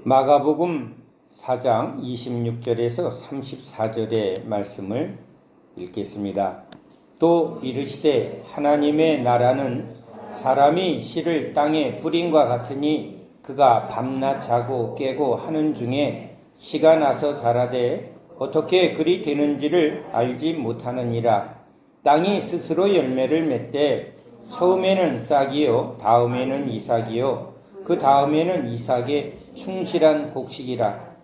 마가복음 4장 26절에서 34절의 말씀을 읽겠습니다. 또 이르시되 하나님의 나라는 사람이 씨를 땅에 뿌림과 같으니 그가 밤낮 자고 깨고 하는 중에 씨가 나서 자라되 어떻게 그리 되는지를 알지 못하느니라. 땅이 스스로 열매를 맺되 처음에는 싹이요 다음에는 이삭이요 그 다음에는 이삭의 충실한 곡식이라.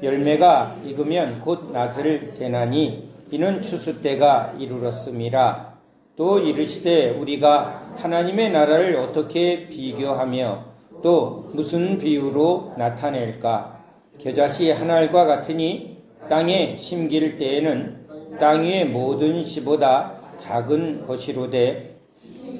열매가 익으면 곧 낫을 대나니 이는 추수 때가 이르렀음이라. 또 이르시되 우리가 하나님의 나라를 어떻게 비교하며 또 무슨 비유로 나타낼까? 겨자씨 한 알과 같으니 땅에 심길 때에는 땅 위의 모든 씨보다 작은 것이로되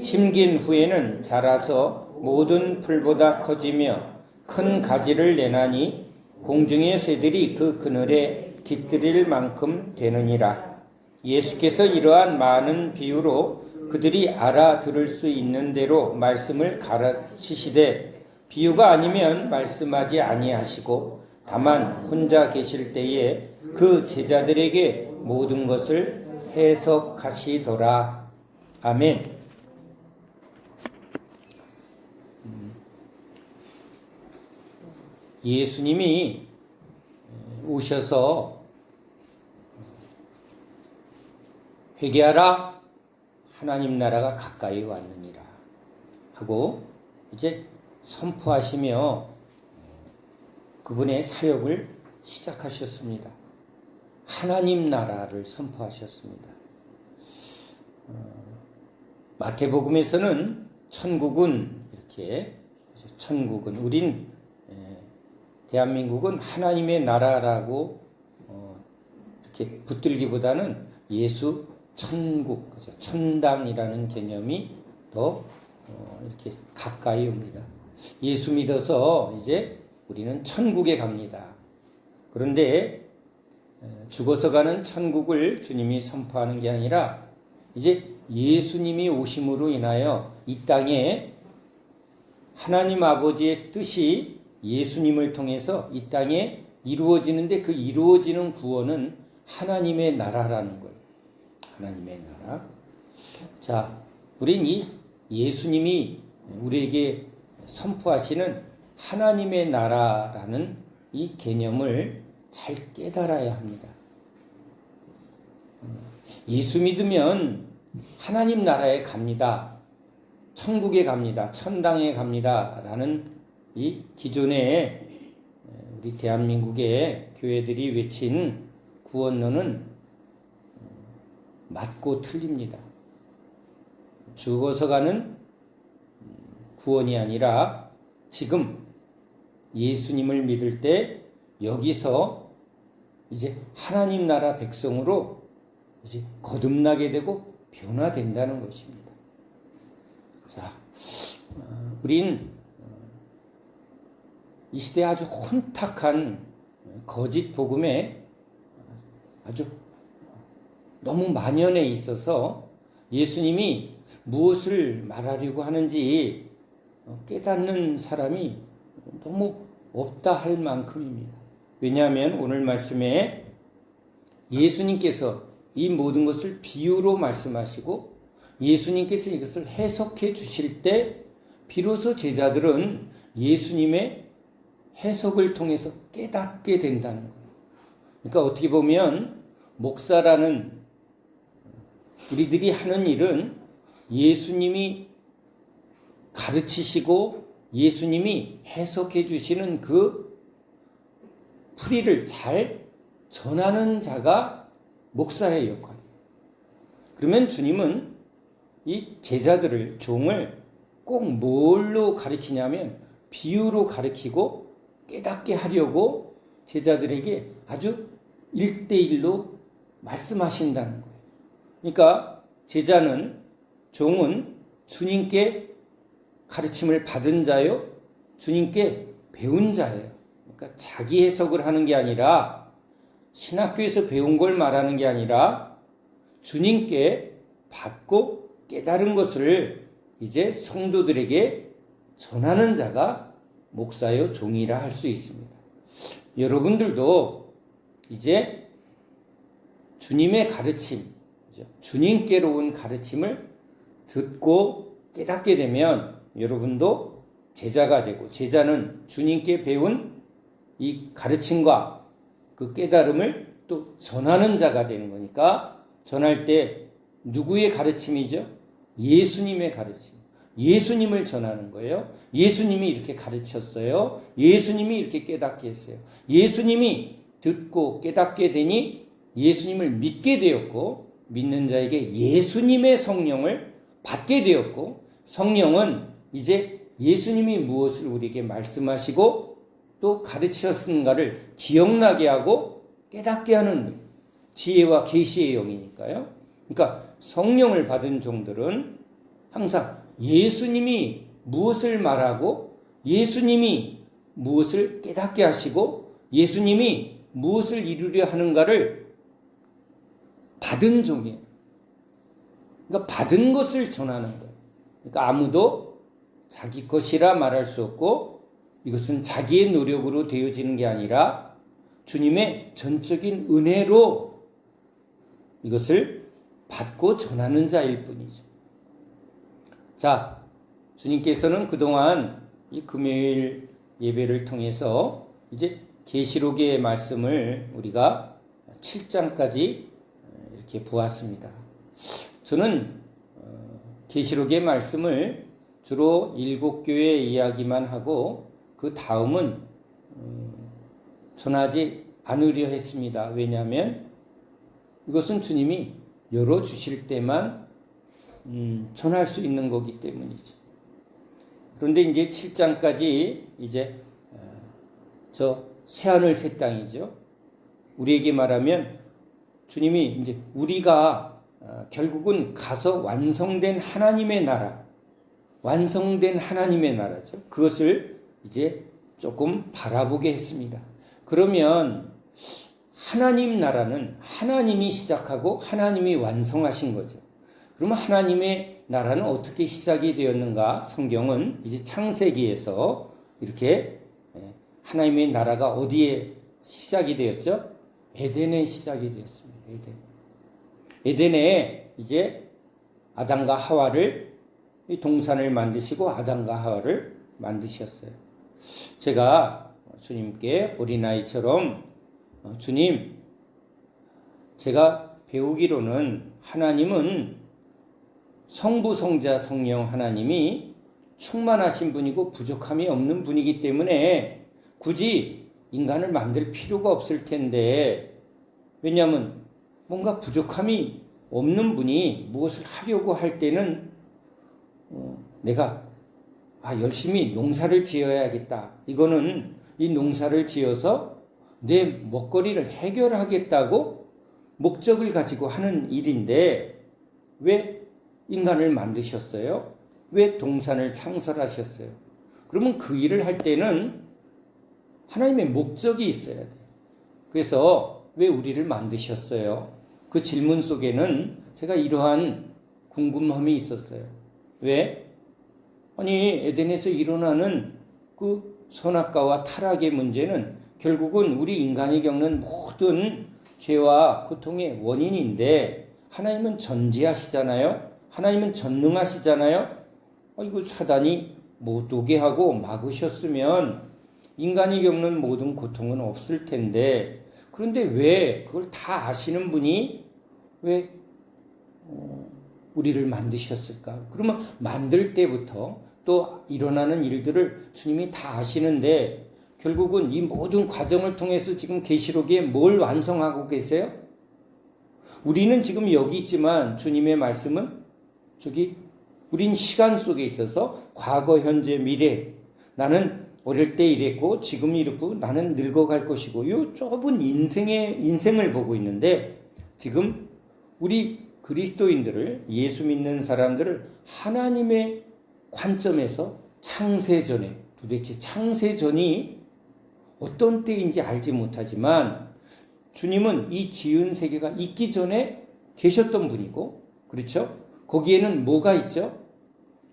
심긴 후에는 자라서 모든 풀보다 커지며 큰 가지를 내나니 공중의 새들이 그 그늘에 깃들일 만큼 되느니라. 예수께서 이러한 많은 비유로 그들이 알아들을 수 있는 대로 말씀을 가르치시되 비유가 아니면 말씀하지 아니하시고 다만 혼자 계실 때에 그 제자들에게 모든 것을 해석하시더라. 아멘. 예수님이 오셔서 회개하라, 하나님 나라가 가까이 왔느니라 하고 이제 선포하시며 그분의 사역을 시작하셨습니다. 하나님 나라를 선포하셨습니다. 마태복음에서는 천국은 이렇게 천국은 우린 대한민국은 하나님의 나라라고 이렇게 붙들기보다는 예수 천국, 천당이라는 개념이 더 이렇게 가까이 옵니다. 예수 믿어서 이제 우리는 천국에 갑니다. 그런데 죽어서 가는 천국을 주님이 선포하는 게 아니라 이제 예수님이 오심으로 인하여 이 땅에 하나님 아버지의 뜻이 예수님을 통해서 이 땅에 이루어지는데 그 이루어지는 구원은 하나님의 나라라는 거예요. 하나님의 나라. 자, 우린 이 예수님이 우리에게 선포하시는 하나님의 나라라는 이 개념을 잘 깨달아야 합니다. 예수 믿으면 하나님 나라에 갑니다. 천국에 갑니다. 천당에 갑니다. 라는 이 기존에 우리 대한민국의 교회들이 외친 구원론은 맞고 틀립니다. 죽어서 가는 구원이 아니라 지금 예수님을 믿을 때 여기서 이제 하나님 나라 백성으로 이제 거듭나게 되고 변화된다는 것입니다. 자, 우린 이 시대에 아주 혼탁한 거짓 복음에 아주 너무 만연해 있어서 예수님이 무엇을 말하려고 하는지 깨닫는 사람이 너무 없다 할 만큼입니다. 왜냐하면 오늘 말씀에 예수님께서 이 모든 것을 비유로 말씀하시고 예수님께서 이것을 해석해 주실 때 비로소 제자들은 예수님의 해석을 통해서 깨닫게 된다는 거예요. 그러니까 어떻게 보면 목사라는 우리들이 하는 일은 예수님이 가르치시고 예수님이 해석해 주시는 그 풀이를 잘 전하는 자가 목사의 역할이에요. 그러면 주님은 이 제자들을, 종을 꼭 뭘로 가르치냐면 비유로 가르치고 깨닫게 하려고 제자들에게 아주 1대1로 말씀하신다는 거예요. 그러니까 제자는, 종은 주님께 가르침을 받은 자요, 주님께 배운 자예요. 그러니까 자기 해석을 하는 게 아니라 신학교에서 배운 걸 말하는 게 아니라 주님께 받고 깨달은 것을 이제 성도들에게 전하는 자가 목사요 종이라 할 수 있습니다. 여러분들도 이제 주님의 가르침, 주님께로 온 가르침을 듣고 깨닫게 되면 여러분도 제자가 되고, 제자는 주님께 배운 이 가르침과 그 깨달음을 또 전하는 자가 되는 거니까, 전할 때 누구의 가르침이죠? 예수님의 가르침. 예수님을 전하는 거예요. 예수님이 이렇게 가르쳤어요. 예수님이 이렇게 깨닫게 했어요. 예수님이 듣고 깨닫게 되니 예수님을 믿게 되었고, 믿는 자에게 예수님의 성령을 받게 되었고, 성령은 이제 예수님이 무엇을 우리에게 말씀하시고 또 가르치셨는가를 기억나게 하고 깨닫게 하는 지혜와 계시의 영이니까요. 그러니까 성령을 받은 종들은 항상 예수님이 무엇을 말하고, 예수님이 무엇을 깨닫게 하시고, 예수님이 무엇을 이루려 하는가를 받은 종이에요. 그러니까 받은 것을 전하는 거예요. 그러니까 아무도 자기 것이라 말할 수 없고, 이것은 자기의 노력으로 되어지는 게 아니라 주님의 전적인 은혜로 이것을 받고 전하는 자일 뿐이죠. 자, 주님께서는 그동안 이 금요일 예배를 통해서 이제 계시록의 말씀을 우리가 7장까지 이렇게 보았습니다. 저는 계시록의 말씀을 주로 7교회 이야기만 하고 그 다음은 전하지 않으려 했습니다. 왜냐하면 이것은 주님이 열어주실 때만 전할 수 있는 거기 때문이죠. 그런데 이제 7장까지 이제 저 새하늘 새 땅이죠. 우리에게 말하면 주님이 이제 우리가 결국은 가서 완성된 하나님의 나라, 완성된 하나님의 나라죠. 그것을 이제 조금 바라보게 했습니다. 그러면 하나님 나라는 하나님이 시작하고 하나님이 완성하신 거죠. 그러면 하나님의 나라는 어떻게 시작이 되었는가? 성경은 이제 창세기에서 이렇게 하나님의 나라가 어디에 시작이 되었죠? 에덴에 시작이 되었습니다. 에덴에 이제 아담과 하와를, 이 동산을 만드시고 아담과 하와를 만드셨어요. 제가 주님께 어린아이처럼 주님, 제가 배우기로는 하나님은 성부, 성자, 성령 하나님이 충만하신 분이고 부족함이 없는 분이기 때문에 굳이 인간을 만들 필요가 없을 텐데, 왜냐하면 뭔가 부족함이 없는 분이 무엇을 하려고 할 때는 내가 열심히 농사를 지어야겠다. 이거는 이 농사를 지어서 내 먹거리를 해결하겠다고 목적을 가지고 하는 일인데, 왜 인간을 만드셨어요? 왜 동산을 창설하셨어요? 그러면 그 일을 할 때는 하나님의 목적이 있어야 돼요. 그래서 왜 우리를 만드셨어요? 그 질문 속에는 제가 이러한 궁금함이 있었어요. 왜? 아니, 에덴에서 일어나는 그 선악과와 타락의 문제는 결국은 우리 인간이 겪는 모든 죄와 고통의 원인인데, 하나님은 전지하시잖아요. 하나님은 전능하시잖아요. 이거 사단이 못 오게 하고 막으셨으면 인간이 겪는 모든 고통은 없을 텐데, 그런데 왜 그걸 다 아시는 분이 왜 우리를 만드셨을까? 그러면 만들 때부터 또 일어나는 일들을 주님이 다 아시는데, 결국은 이 모든 과정을 통해서 지금 계시록에 뭘 완성하고 계세요? 우리는 지금 여기 있지만 주님의 말씀은 저기 우린 시간 속에 있어서 과거, 현재, 미래, 나는 어릴 때 이랬고 지금 이렇고 나는 늙어갈 것이고, 이 좁은 인생을 보고 있는데, 지금 우리 그리스도인들을, 예수 믿는 사람들을 하나님의 관점에서 창세전에, 도대체 창세전이 어떤 때인지 알지 못하지만 주님은 이 지은 세계가 있기 전에 계셨던 분이고, 그렇죠? 거기에는 뭐가 있죠?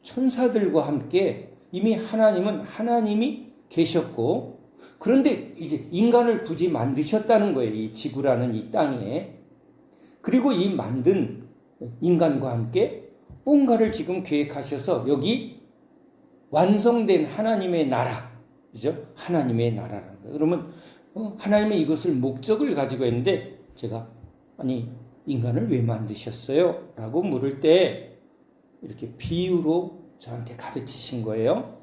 천사들과 함께 이미 하나님은 하나님이 계셨고, 그런데 이제 인간을 굳이 만드셨다는 거예요. 이 지구라는 이 땅에. 그리고 이 만든 인간과 함께 뭔가를 지금 계획하셔서 여기 완성된 하나님의 나라, 그죠? 하나님의 나라라는 거예요. 그러면 하나님은 이것을 목적을 가지고 있는데 제가 아니 인간을 왜 만드셨어요? 라고 물을 때 이렇게 비유로 저한테 가르치신 거예요.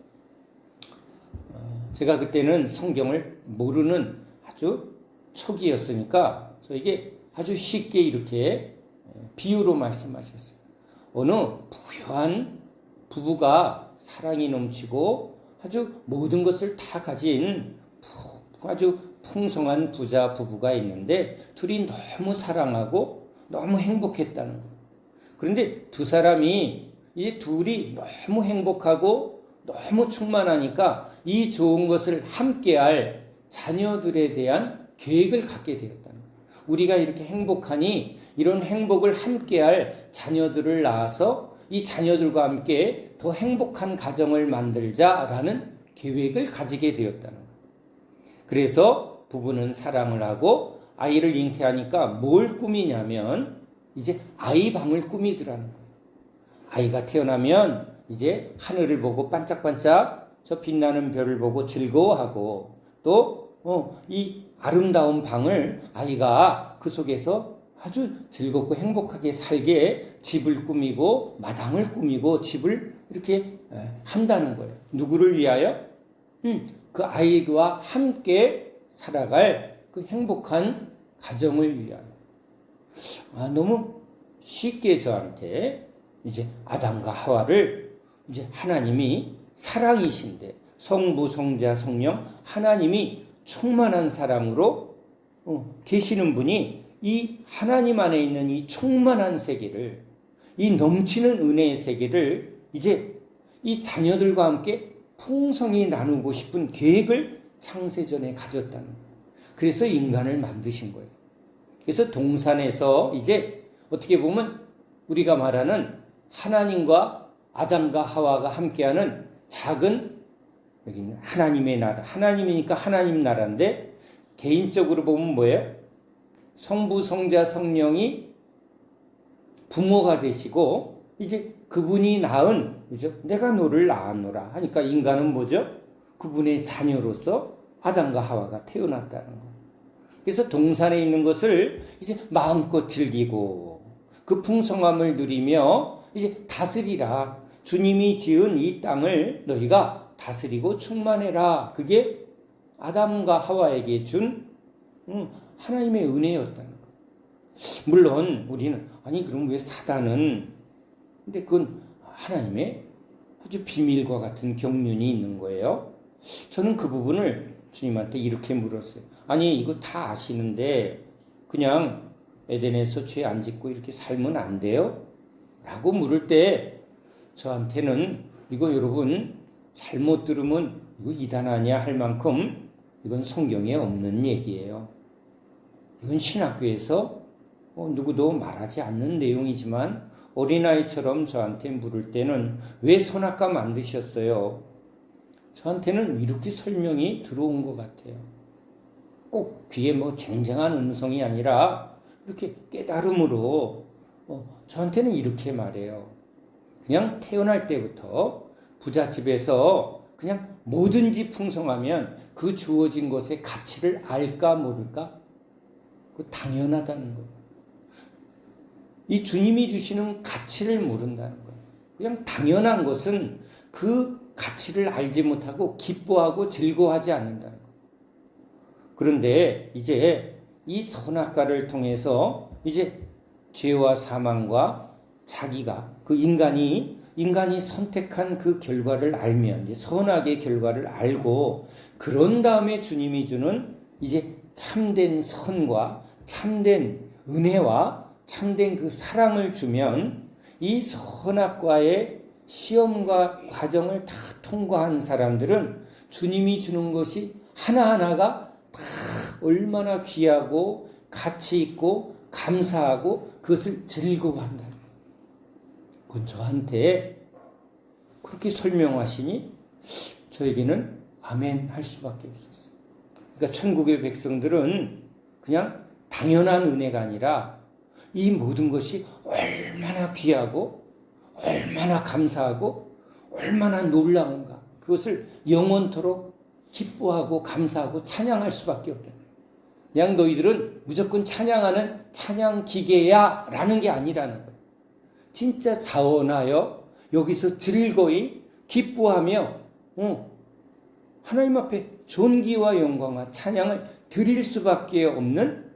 제가 그때는 성경을 모르는 아주 초기였으니까 저에게 아주 쉽게 이렇게 비유로 말씀하셨어요. 어느 부유한 부부가 사랑이 넘치고 아주 모든 것을 다 가진 아주 풍성한 부자 부부가 있는데 둘이 너무 사랑하고 너무 행복했다는 거예요. 그런데 두 사람이 이제 둘이 너무 행복하고 너무 충만하니까 이 좋은 것을 함께할 자녀들에 대한 계획을 갖게 되었다는 거예요. 우리가 이렇게 행복하니 이런 행복을 함께할 자녀들을 낳아서 이 자녀들과 함께 더 행복한 가정을 만들자라는 계획을 가지게 되었다는 거예요. 그래서 부부는 사랑을 하고 아이를 잉태하니까 뭘 꾸미냐면 이제 아이 방을 꾸미더라는 거예요. 아이가 태어나면 이제 하늘을 보고 반짝반짝 저 빛나는 별을 보고 즐거워하고 또 이 아름다운 방을 아이가 그 속에서 아주 즐겁고 행복하게 살게 집을 꾸미고 마당을 꾸미고 집을 이렇게 한다는 거예요. 누구를 위하여? 그 아이와 함께 살아갈 그 행복한 가정을 위하여. 너무 쉽게 저한테 이제 아담과 하와를 이제 하나님이 사랑이신데 성부, 성자, 성령 하나님이 충만한 사랑으로 계시는 분이 이 하나님 안에 있는 이 충만한 세계를 이 넘치는 은혜의 세계를 이제 이 자녀들과 함께 풍성히 나누고 싶은 계획을 창세전에 가졌다는 거예요. 그래서 인간을 만드신 거예요. 그래서 동산에서 이제 어떻게 보면 우리가 말하는 하나님과 아담과 하와가 함께하는 작은 여기는 하나님의 나라, 하나님이니까 하나님 나라인데 개인적으로 보면 뭐예요? 성부, 성자, 성령이 부모가 되시고 이제 그분이 낳은 그죠? 내가 너를 낳았노라 하니까 인간은 뭐죠? 그분의 자녀로서 아담과 하와가 태어났다는 거. 그래서 동산에 있는 것을 이제 마음껏 즐기고 그 풍성함을 누리며 이제 다스리라. 주님이 지은 이 땅을 너희가 다스리고 충만해라. 그게 아담과 하와에게 준 하나님의 은혜였다는 거. 물론 우리는 아니 그럼 왜 사단은 근데 그건 하나님의 아주 비밀과 같은 경륜이 있는 거예요. 저는 그 부분을 주님한테 이렇게 물었어요. 아니 이거 다 아시는데 그냥 에덴에서 죄 안 짓고 이렇게 살면 안 돼요? 라고 물을 때 저한테는 이거 여러분 잘못 들으면 이거 이단 아니야 할 만큼 이건 성경에 없는 얘기예요. 이건 신학교에서 누구도 말하지 않는 내용이지만 어린아이처럼 저한테 물을 때는 왜 선악과 만드셨어요? 저한테는 이렇게 설명이 들어온 것 같아요. 꼭 귀에 뭐 쟁쟁한 음성이 아니라 이렇게 깨달음으로 저한테는 이렇게 말해요. 그냥 태어날 때부터 부잣집에서 그냥 뭐든지 풍성하면 그 주어진 것의 가치를 알까 모를까? 그 당연하다는 거예요. 이 주님이 주시는 가치를 모른다는 거예요. 그냥 당연한 것은 그 가치를 알지 못하고 기뻐하고 즐거워하지 않는다는 거예요. 그런데 이제 이 선악과를 통해서 이제 죄와 사망과 자기가 그 인간이 선택한 그 결과를 알면 이제 선악의 결과를 알고 그런 다음에 주님이 주는 이제 참된 선과 참된 은혜와 참된 그 사랑을 주면 이 선악과의 시험과 과정을 다 통과한 사람들은 주님이 주는 것이 하나하나가 다 얼마나 귀하고 가치 있고 감사하고 그것을 즐거워한다. 그건 저한테 그렇게 설명하시니 저에게는 아멘 할 수밖에 없었어요. 그러니까 천국의 백성들은 그냥 당연한 은혜가 아니라 이 모든 것이 얼마나 귀하고 얼마나 감사하고 얼마나 놀라운가, 그것을 영원토록 기뻐하고 감사하고 찬양할 수밖에 없다. 그냥 너희들은 무조건 찬양하는 찬양 기계야 라는 게 아니라는 거예요. 진짜 자원하여 여기서 즐거이 기뻐하며 하나님 앞에 존귀와 영광과 찬양을 드릴 수밖에 없는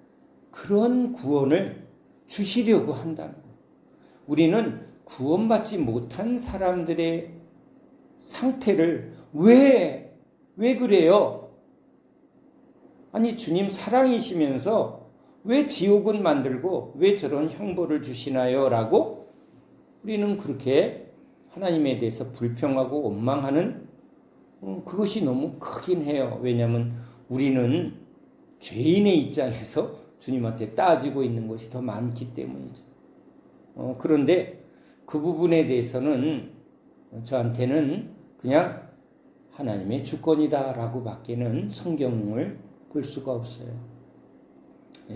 그런 구원을 주시려고 한다는 거예요. 우리는 구원받지 못한 사람들의 상태를 왜 그래요? 아니, 주님 사랑이시면서 왜 지옥은 만들고 왜 저런 형벌을 주시나요? 라고 우리는 그렇게 하나님에 대해서 불평하고 원망하는 그것이 너무 크긴 해요. 왜냐하면 우리는 죄인의 입장에서 주님한테 따지고 있는 것이 더 많기 때문이죠. 그런데 그 부분에 대해서는 저한테는 그냥 하나님의 주권이다 라고 밖에는 성경을 볼 수가 없어요.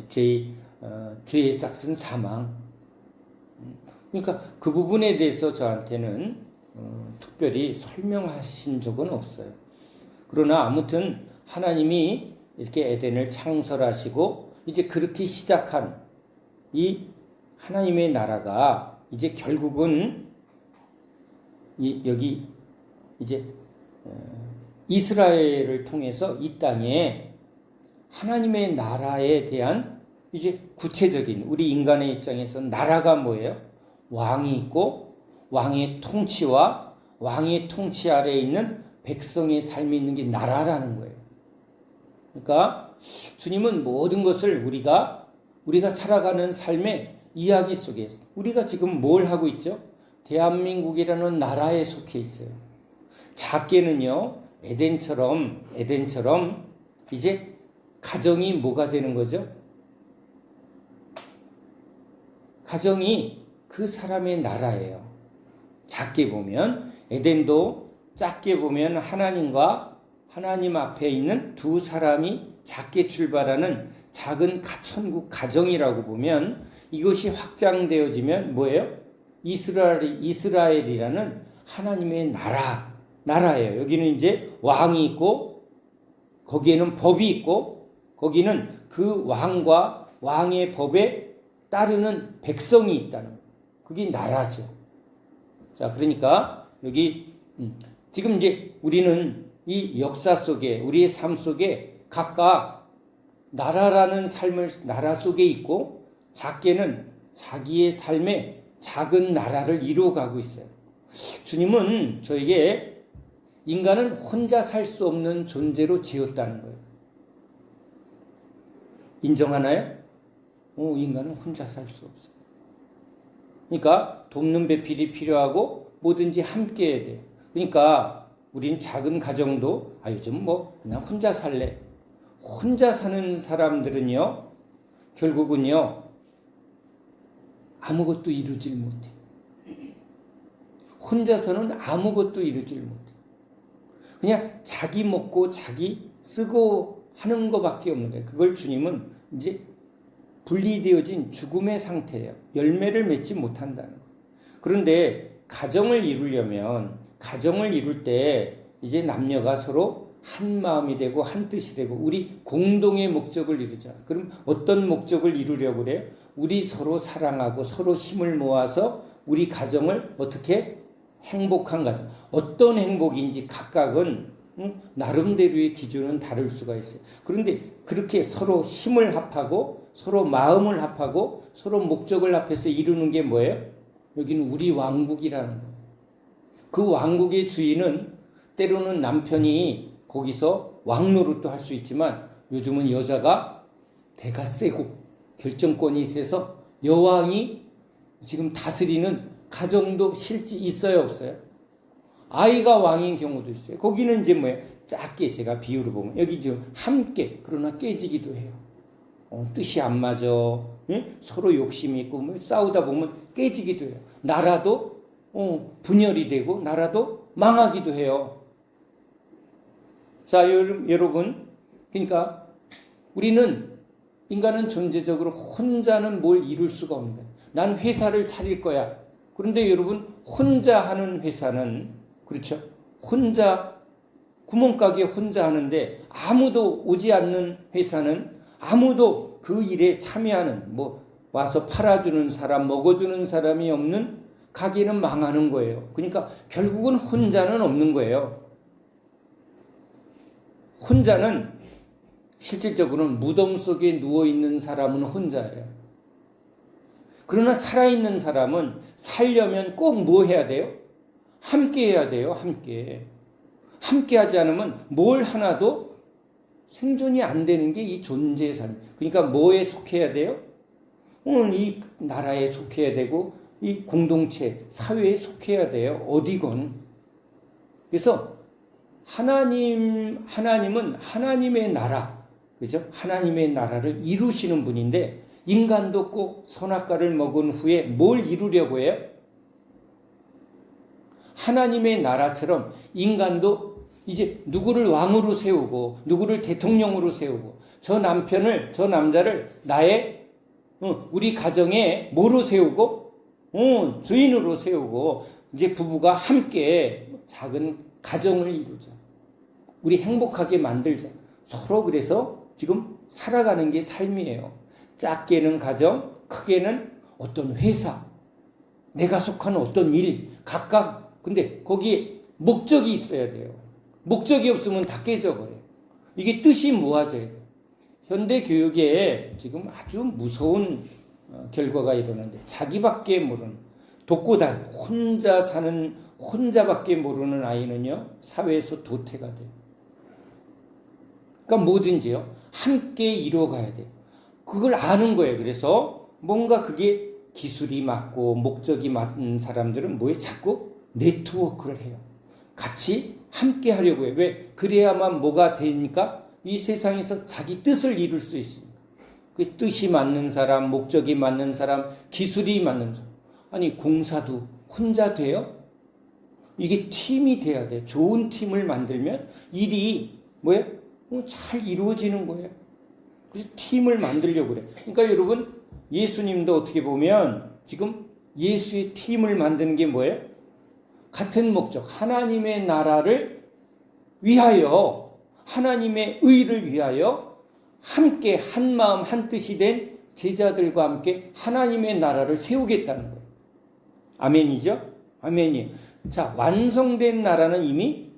죄의 싹은 사망. 그러니까 그 부분에 대해서 저한테는 특별히 설명하신 적은 없어요. 그러나 아무튼 하나님이 이렇게 에덴을 창설하시고 이제 그렇게 시작한 이 하나님의 나라가 이제 결국은 여기 이제 이스라엘을 통해서 이 땅에 하나님의 나라에 대한 이제 구체적인 우리 인간의 입장에서 나라가 뭐예요? 왕이 있고 왕의 통치와 왕의 통치 아래에 있는 백성의 삶이 있는 게 나라라는 거예요. 그러니까 주님은 모든 것을 우리가 살아가는 삶의 이야기 속에 우리가 지금 뭘 하고 있죠? 대한민국이라는 나라에 속해 있어요. 작게는요, 에덴처럼 이제 가정이 뭐가 되는 거죠? 가정이 그 사람의 나라예요. 작게 보면 에덴도 작게 보면 하나님과 하나님 앞에 있는 두 사람이 작게 출발하는 작은 천국 가정이라고 보면 이것이 확장되어지면 뭐예요? 이스라엘이라는 하나님의 나라예요. 여기는 이제 왕이 있고 거기에는 법이 있고 거기는 그 왕과 왕의 법에 따르는 백성이 있다는 거예요. 그게 나라죠. 자, 그러니까 여기 지금 이제 우리는 이 역사 속에 우리의 삶 속에 각각 나라라는 나라 속에 있고 작게는 자기의 삶에 작은 나라를 이루어가고 있어요. 주님은 저에게 인간은 혼자 살 수 없는 존재로 지었다는 거예요. 인정하나요? 인간은 혼자 살 수 없어요. 그러니까 돕는 배필이 필요하고 뭐든지 함께 해야 돼요. 그러니까 우린 작은 가정도 요즘 그냥 혼자 살래. 혼자 사는 사람들은요, 결국은요, 아무것도 이루질 못해. 혼자서는 아무것도 이루질 못해. 그냥 자기 먹고 자기 쓰고 하는 것밖에 없는 거예요. 그걸 주님은 이제 분리되어진 죽음의 상태예요. 열매를 맺지 못한다는 거예요. 그런데 가정을 이룰 때 이제 남녀가 서로 한 마음이 되고 한 뜻이 되고 우리 공동의 목적을 이루자. 그럼 어떤 목적을 이루려고 그래요? 우리 서로 사랑하고 서로 힘을 모아서 우리 가정을 어떻게 행복한 가정. 어떤 행복인지 각각은 나름대로의 기준은 다를 수가 있어요. 그런데 그렇게 서로 힘을 합하고 서로 마음을 합하고 서로 목적을 합해서 이루는 게 뭐예요? 여기는 우리 왕국이라는 거예요. 그 왕국의 주인은 때로는 남편이 거기서 왕노릇도 할 수 있지만 요즘은 여자가 대가 세고 결정권이 있어서 여왕이 지금 다스리는 가정도 실제 있어요, 없어요? 아이가 왕인 경우도 있어요. 거기는 이제 뭐예요? 작게 제가 비유를 보면 여기 지금 함께 그러나 깨지기도 해요. 뜻이 안 맞아. 응? 서로 욕심이 있고 싸우다 보면 깨지기도 해요. 나라도 분열이 되고 나라도 망하기도 해요. 자, 여러분, 그러니까 우리는 인간은 존재적으로 혼자는 뭘 이룰 수가 없는 거예요. 난 회사를 차릴 거야. 그런데 여러분 혼자 하는 회사는 그렇죠. 혼자 구멍가게 혼자 하는데 아무도 오지 않는 회사는 아무도 그 일에 참여하는 와서 팔아주는 사람 먹어주는 사람이 없는 가게는 망하는 거예요. 그러니까 결국은 혼자는 없는 거예요. 혼자는 실질적으로는 무덤 속에 누워있는 사람은 혼자예요. 그러나 살아있는 사람은 살려면 꼭 뭐 해야 돼요? 함께 해야 돼요. 함께 하지 않으면 뭘 하나도 생존이 안 되는 게 이 존재의 삶. 그러니까 뭐에 속해야 돼요? 이 나라에 속해야 되고 이 공동체, 사회에 속해야 돼요. 어디건. 그래서 하나님은 하나님의 나라, 그죠? 하나님의 나라를 이루시는 분인데 인간도 꼭 선악과를 먹은 후에 뭘 이루려고 해요? 하나님의 나라처럼 인간도 이제 누구를 왕으로 세우고 누구를 대통령으로 세우고 저 남자를 나의 우리 가정에 뭐로 세우고 주인으로 세우고 이제 부부가 함께 작은 가정을 이루자. 우리 행복하게 만들자. 서로 그래서 지금 살아가는 게 삶이에요. 작게는 가정, 크게는 어떤 회사, 내가 속한 어떤 일, 각각. 근데 거기에 목적이 있어야 돼요. 목적이 없으면 다 깨져버려요. 이게 뜻이 모아져야 돼요. 현대 교육에 지금 아주 무서운 결과가 일어나는데 자기밖에 모르는 독고다이 혼자 사는 혼자밖에 모르는 아이는요 사회에서 도태가 돼요. 그러니까 뭐든지요 함께 이뤄가야 돼요. 그걸 아는 거예요. 그래서 뭔가 그게 기술이 맞고 목적이 맞는 사람들은 뭐에 자꾸 네트워크를 해요. 같이 함께 하려고 해요. 왜? 그래야만 뭐가 되니까 이 세상에서 자기 뜻을 이룰 수 있습니다. 그 뜻이 맞는 사람, 목적이 맞는 사람, 기술이 맞는 사람. 아니 공사도 혼자 돼요? 이게 팀이 돼야 돼. 좋은 팀을 만들면 일이 뭐예요? 잘 이루어지는 거예요. 그래서 팀을 만들려고 그래. 그러니까 여러분 예수님도 어떻게 보면 지금 예수의 팀을 만드는 게 뭐예요? 같은 목적, 하나님의 나라를 위하여, 하나님의 의를 위하여 함께 한 마음 한 뜻이 된 제자들과 함께 하나님의 나라를 세우겠다는 거예요. 아멘이죠? 아멘이에요. 자, 완성된 나라는 이미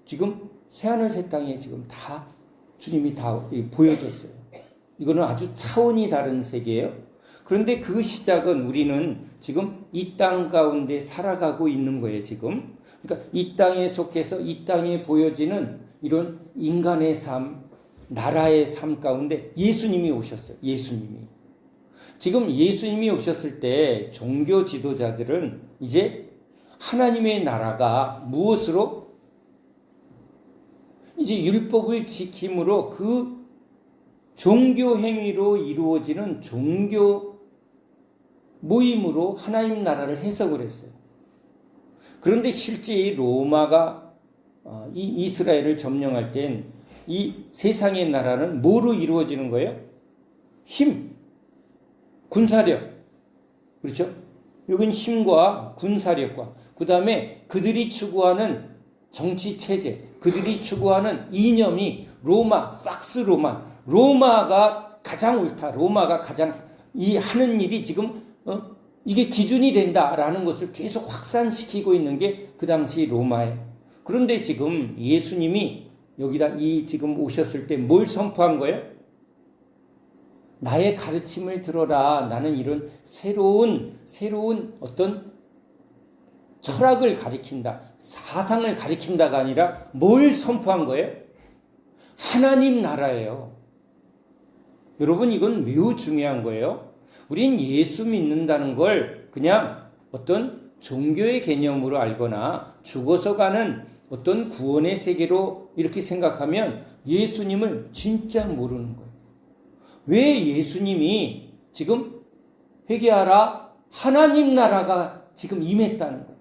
지금 새하늘 새 땅에 지금 다 주님이 다 보여줬어요. 이거는 아주 차원이 다른 세계예요. 그런데 그 시작은 우리는 지금 이 땅 가운데 살아가고 있는 거예요, 지금. 그러니까 이 땅에 속해서 이 땅에 보여지는 이런 인간의 삶, 나라의 삶 가운데 예수님이 오셨어요. 예수님이. 지금 예수님이 오셨을 때 종교 지도자들은 이제 하나님의 나라가 무엇으로? 이제 율법을 지킴으로 그 종교 행위로 이루어지는 종교 모임으로 하나님 나라를 해석을 했어요. 그런데 실제 로마가 이 이스라엘을 점령할 땐 이 세상의 나라는 뭐로 이루어지는 거예요? 힘, 군사력. 그렇죠? 여긴 힘과 군사력과 그 다음에 그들이 추구하는 정치 체제, 그들이 추구하는 이념이 로마, 팍스 로마가 가장 옳다. 로마가 가장 이 하는 일이 지금 이게 기준이 된다라는 것을 계속 확산시키고 있는 게 그 당시 로마예요. 그런데 지금 예수님이 여기다 지금 오셨을 때 뭘 선포한 거예요? 나의 가르침을 들어라. 나는 이런 새로운 어떤 철학을 가리킨다. 사상을 가리킨다가 아니라 뭘 선포한 거예요? 하나님 나라예요. 여러분 이건 매우 중요한 거예요. 우린 예수 믿는다는 걸 그냥 어떤 종교의 개념으로 알거나 죽어서 가는 어떤 구원의 세계로 이렇게 생각하면 예수님을 진짜 모르는 거예요. 왜 예수님이 지금 회개하라 하나님 나라가 지금 임했다는 거예요.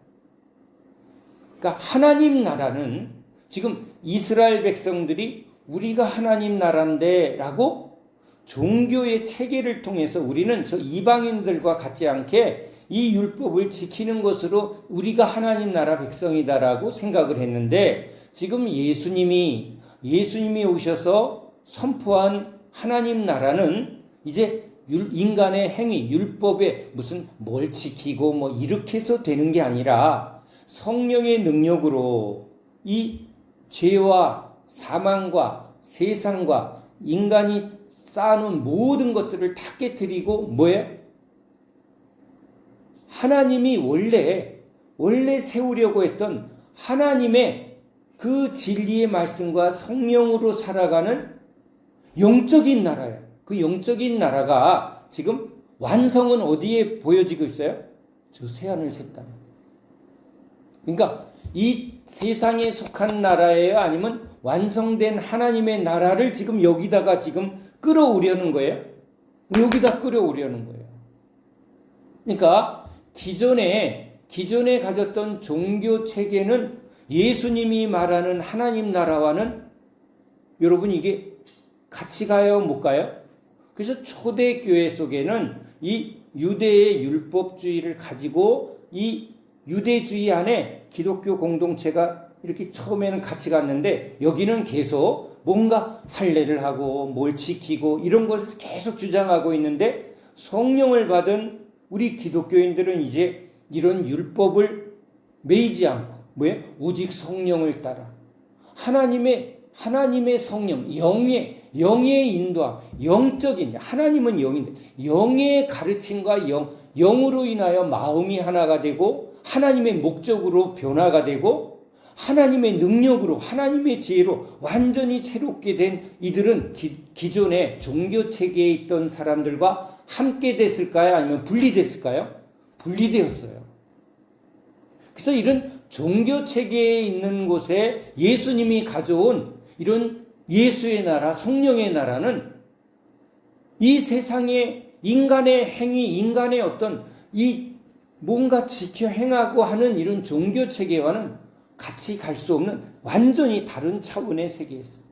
그러니까 하나님 나라는 지금 이스라엘 백성들이 우리가 하나님 나라인데 라고 종교의 체계를 통해서 우리는 저 이방인들과 같지 않게 이 율법을 지키는 것으로 우리가 하나님 나라 백성이다라고 생각을 했는데, 지금 예수님이 오셔서 선포한 하나님 나라는 이제 인간의 행위, 율법에 무슨 뭘 지키고 뭐 이렇게 해서 되는 게 아니라 성령의 능력으로 이 죄와 사망과 세상과 인간이 쌓아놓은 모든 것들을 다 깨뜨리고 뭐예요? 하나님이 원래 세우려고 했던 하나님의 그 진리의 말씀과 성령으로 살아가는 영적인 나라예요. 그 영적인 나라가 지금 완성은 어디에 보여지고 있어요? 저 새하늘 새 땅. 그러니까 이 세상에 속한 나라예요? 아니면 완성된 하나님의 나라를 지금 여기다가 지금 끌어오려는 거예요? 여기다 끌어오려는 거예요. 그러니까 기존에 가졌던 종교 체계는 예수님이 말하는 하나님 나라와는 여러분 이게 같이 가요? 못 가요? 그래서 초대교회 속에는 이 유대의 율법주의를 가지고 이 유대주의 안에 기독교 공동체가 이렇게 처음에는 같이 갔는데, 여기는 계속 뭔가 할례를 하고 뭘 지키고 이런 것을 계속 주장하고 있는데, 성령을 받은 우리 기독교인들은 이제 이런 율법을 매이지 않고 오직 성령을 따라 하나님의 성령, 영의 인도함, 영적인, 하나님은 영인데 영의 가르침과 영으로 인하여 마음이 하나가 되고 하나님의 목적으로 변화가 되고 하나님의 능력으로, 하나님의 지혜로 완전히 새롭게 된 이들은 기존의 종교 체계에 있던 사람들과 함께 됐을까요? 아니면 분리됐을까요? 분리되었어요. 그래서 이런 종교 체계에 있는 곳에 예수님이 가져온 이런 예수의 나라, 성령의 나라는 이 세상의 인간의 행위, 인간의 어떤 이 뭔가 지켜 행하고 하는 이런 종교 체계와는 같이 갈 수 없는 완전히 다른 차원의 세계였어요.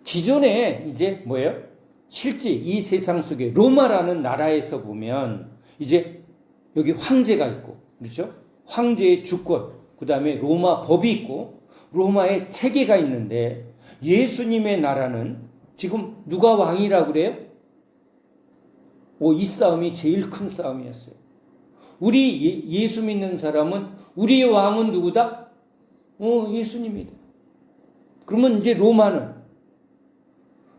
기존에 이제 실제 이 세상 속에 로마라는 나라에서 보면 이제 여기 황제가 있고, 그렇죠? 황제의 주권, 그 다음에 로마 법이 있고 로마의 체계가 있는데, 예수님의 나라는 지금 누가 왕이라고 그래요? 이 싸움이 제일 큰 싸움이었어요. 우리 예수 믿는 사람은 우리의 왕은 누구다? 예수님이다. 그러면 이제 로마는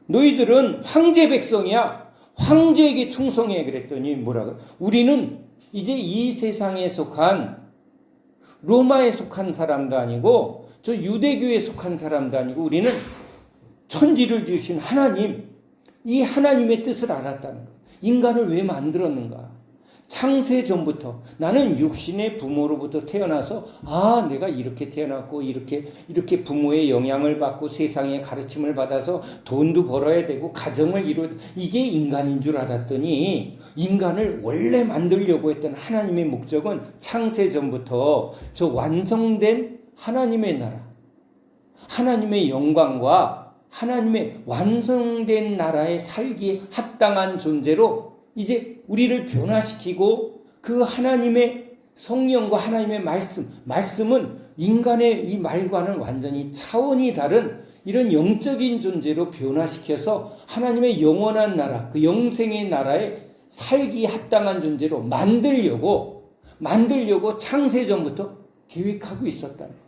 너희들은 황제 백성이야. 황제에게 충성해. 그랬더니 뭐라고? 우리는 이제 이 세상에 속한 로마에 속한 사람도 아니고 저 유대교에 속한 사람도 아니고 우리는 천지를 지으신 하나님, 이 하나님의 뜻을 알았다는 거예요. 인간을 왜 만들었는가? 창세 전부터 나는 육신의 부모로부터 태어나서 내가 이렇게 태어났고 이렇게 부모의 영향을 받고 세상의 가르침을 받아서 돈도 벌어야 되고 가정을 이루어야 돼. 이게 인간인 줄 알았더니 인간을 원래 만들려고 했던 하나님의 목적은 창세 전부터 저 완성된 하나님의 나라, 하나님의 영광과 하나님의 완성된 나라에 살기에 합당한 존재로 이제 우리를 변화시키고 그 하나님의 성령과 하나님의 말씀은 인간의 이 말과는 완전히 차원이 다른 이런 영적인 존재로 변화시켜서 하나님의 영원한 나라, 그 영생의 나라에 살기 합당한 존재로 만들려고 창세전부터 계획하고 있었다는 거예요.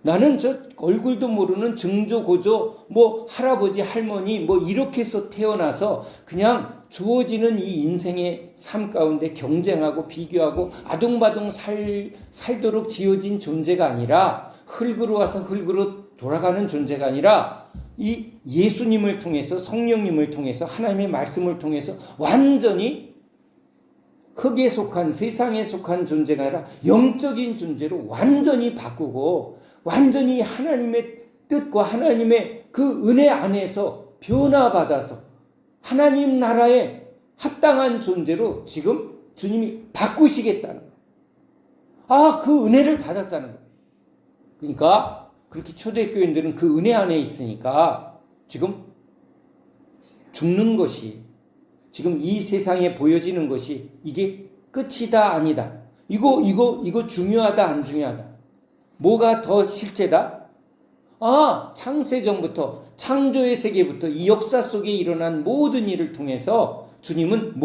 나는 저 얼굴도 모르는 증조, 고조, 할아버지, 할머니, 이렇게 해서 태어나서 그냥 주어지는 이 인생의 삶 가운데 경쟁하고 비교하고 아둥바둥 살도록 지어진 존재가 아니라, 흙으로 와서 흙으로 돌아가는 존재가 아니라, 이 예수님을 통해서, 성령님을 통해서, 하나님의 말씀을 통해서 완전히 흙에 속한, 세상에 속한 존재가 아니라 영적인 존재로 완전히 바꾸고 완전히 하나님의 뜻과 하나님의 그 은혜 안에서 변화받아서 하나님 나라에 합당한 존재로 지금 주님이 바꾸시겠다는 거예요. 그 은혜를 받았다는 거예요. 그러니까 그렇게 초대교인들은 그 은혜 안에 있으니까 지금 죽는 것이, 지금 이 세상에 보여지는 것이 이게 끝이다 아니다. 이거 중요하다 안 중요하다. 뭐가 더 실제다? 창세전부터, 창조의 세계부터 이 역사 속에 일어난 모든 일을 통해서 주님은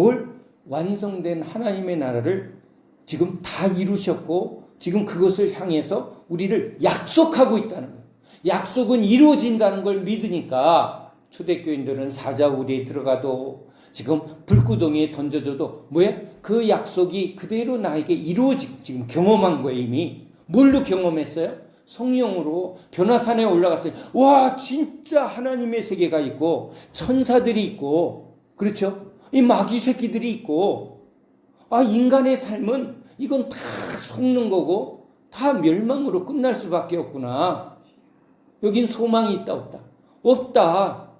완성된 하나님의 나라를 지금 다 이루셨고 지금 그것을 향해서 우리를 약속하고 있다는 거예요. 약속은 이루어진다는 걸 믿으니까 초대교인들은 사자우리에 들어가도 지금 불구덩이에 던져져도 그 약속이 그대로 나에게 지금 경험한 거예요. 이미 뭘로 경험했어요? 성령으로 변화산에 올라갔더니 와 진짜 하나님의 세계가 있고 천사들이 있고 그렇죠? 이 마귀 새끼들이 있고 인간의 삶은 이건 다 속는 거고 다 멸망으로 끝날 수밖에 없구나. 여긴 소망이 있다 없다? 없다.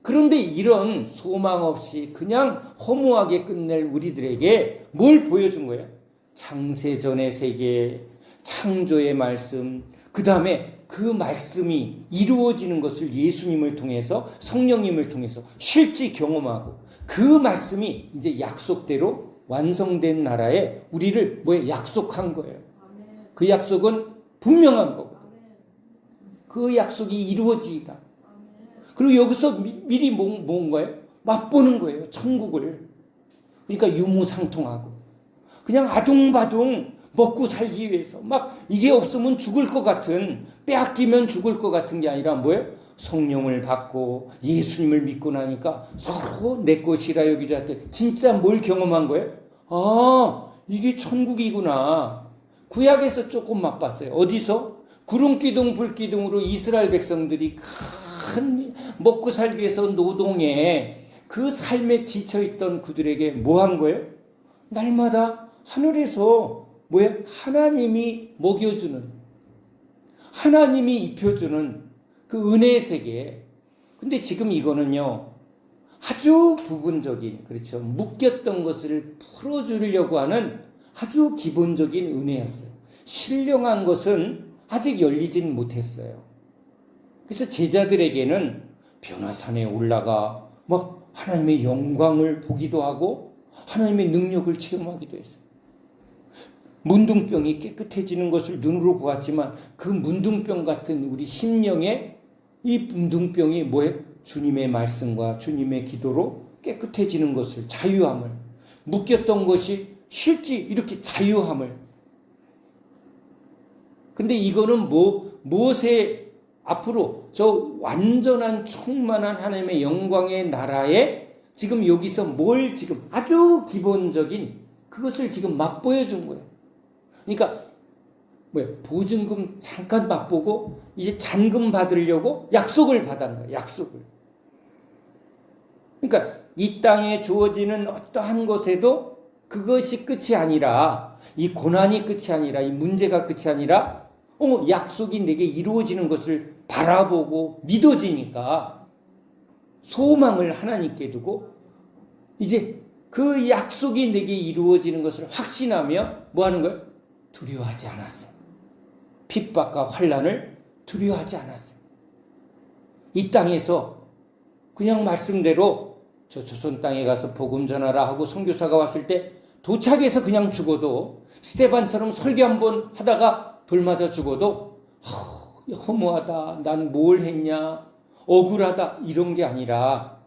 그런데 이런 소망 없이 그냥 허무하게 끝낼 우리들에게 뭘 보여준 거예요? 창세전의 세계, 창조의 말씀, 그 다음에 그 말씀이 이루어지는 것을 예수님을 통해서 성령님을 통해서 실제 경험하고 그 말씀이 이제 약속대로 완성된 나라에 우리를 약속한 거예요. 그 약속은 분명한 거거든요. 그 약속이 이루어지다. 그리고 여기서 미리 뭔 거예요? 맛보는 거예요. 천국을. 그러니까 유무상통하고 그냥 아둥바둥 먹고 살기 위해서 이게 없으면 죽을 것 같은, 빼앗기면 죽을 것 같은 게 아니라 성령을 받고 예수님을 믿고 나니까 서로 내 것이라 여기자 할 때 진짜 뭘 경험한 거예요? 이게 천국이구나. 구약에서 조금 맛봤어요. 어디서? 구름기둥 불기둥으로 이스라엘 백성들이 큰 먹고 살기 위해서 노동에 그 삶에 지쳐있던 그들에게 뭐 한 거예요? 날마다 하늘에서 하나님이 먹여주는, 하나님이 입혀주는 그 은혜의 세계. 근데 지금 이거는요, 아주 부분적인, 그렇죠. 묶였던 것을 풀어주려고 하는 아주 기본적인 은혜였어요. 신령한 것은 아직 열리진 못했어요. 그래서 제자들에게는 변화산에 올라가 하나님의 영광을 보기도 하고 하나님의 능력을 체험하기도 했어요. 문둥병이 깨끗해지는 것을 눈으로 보았지만 그 문둥병 같은 우리 심령의 이 문둥병이 주님의 말씀과 주님의 기도로 깨끗해지는 것을, 자유함을, 묶였던 것이 실제 이렇게 자유함을. 근데 이거는 무엇에 앞으로 저 완전한 충만한 하나님의 영광의 나라에 지금 여기서 지금 아주 기본적인 그것을 지금 맛보여 준 거예요. 그러니까 보증금 잠깐 맛보고 이제 잔금 받으려고 약속을 받은 거예요. 약속을. 그러니까 이 땅에 주어지는 어떠한 것에도 그것이 끝이 아니라, 이 고난이 끝이 아니라, 이 문제가 끝이 아니라 약속이 내게 이루어지는 것을 바라보고 믿어지니까 소망을 하나님께 두고 이제 그 약속이 내게 이루어지는 것을 확신하며 뭐 하는 거예요? 두려워하지 않았어요. 핍박과 환난을 두려워하지 않았어요. 이 땅에서 그냥 말씀대로 저 조선 땅에 가서 복음 전하라 하고 선교사가 왔을 때 도착해서 그냥 죽어도, 스데반처럼 설교 한번 하다가 돌 맞아 죽어도 허무하다, 난 뭘 했냐, 억울하다, 이런 게 아니라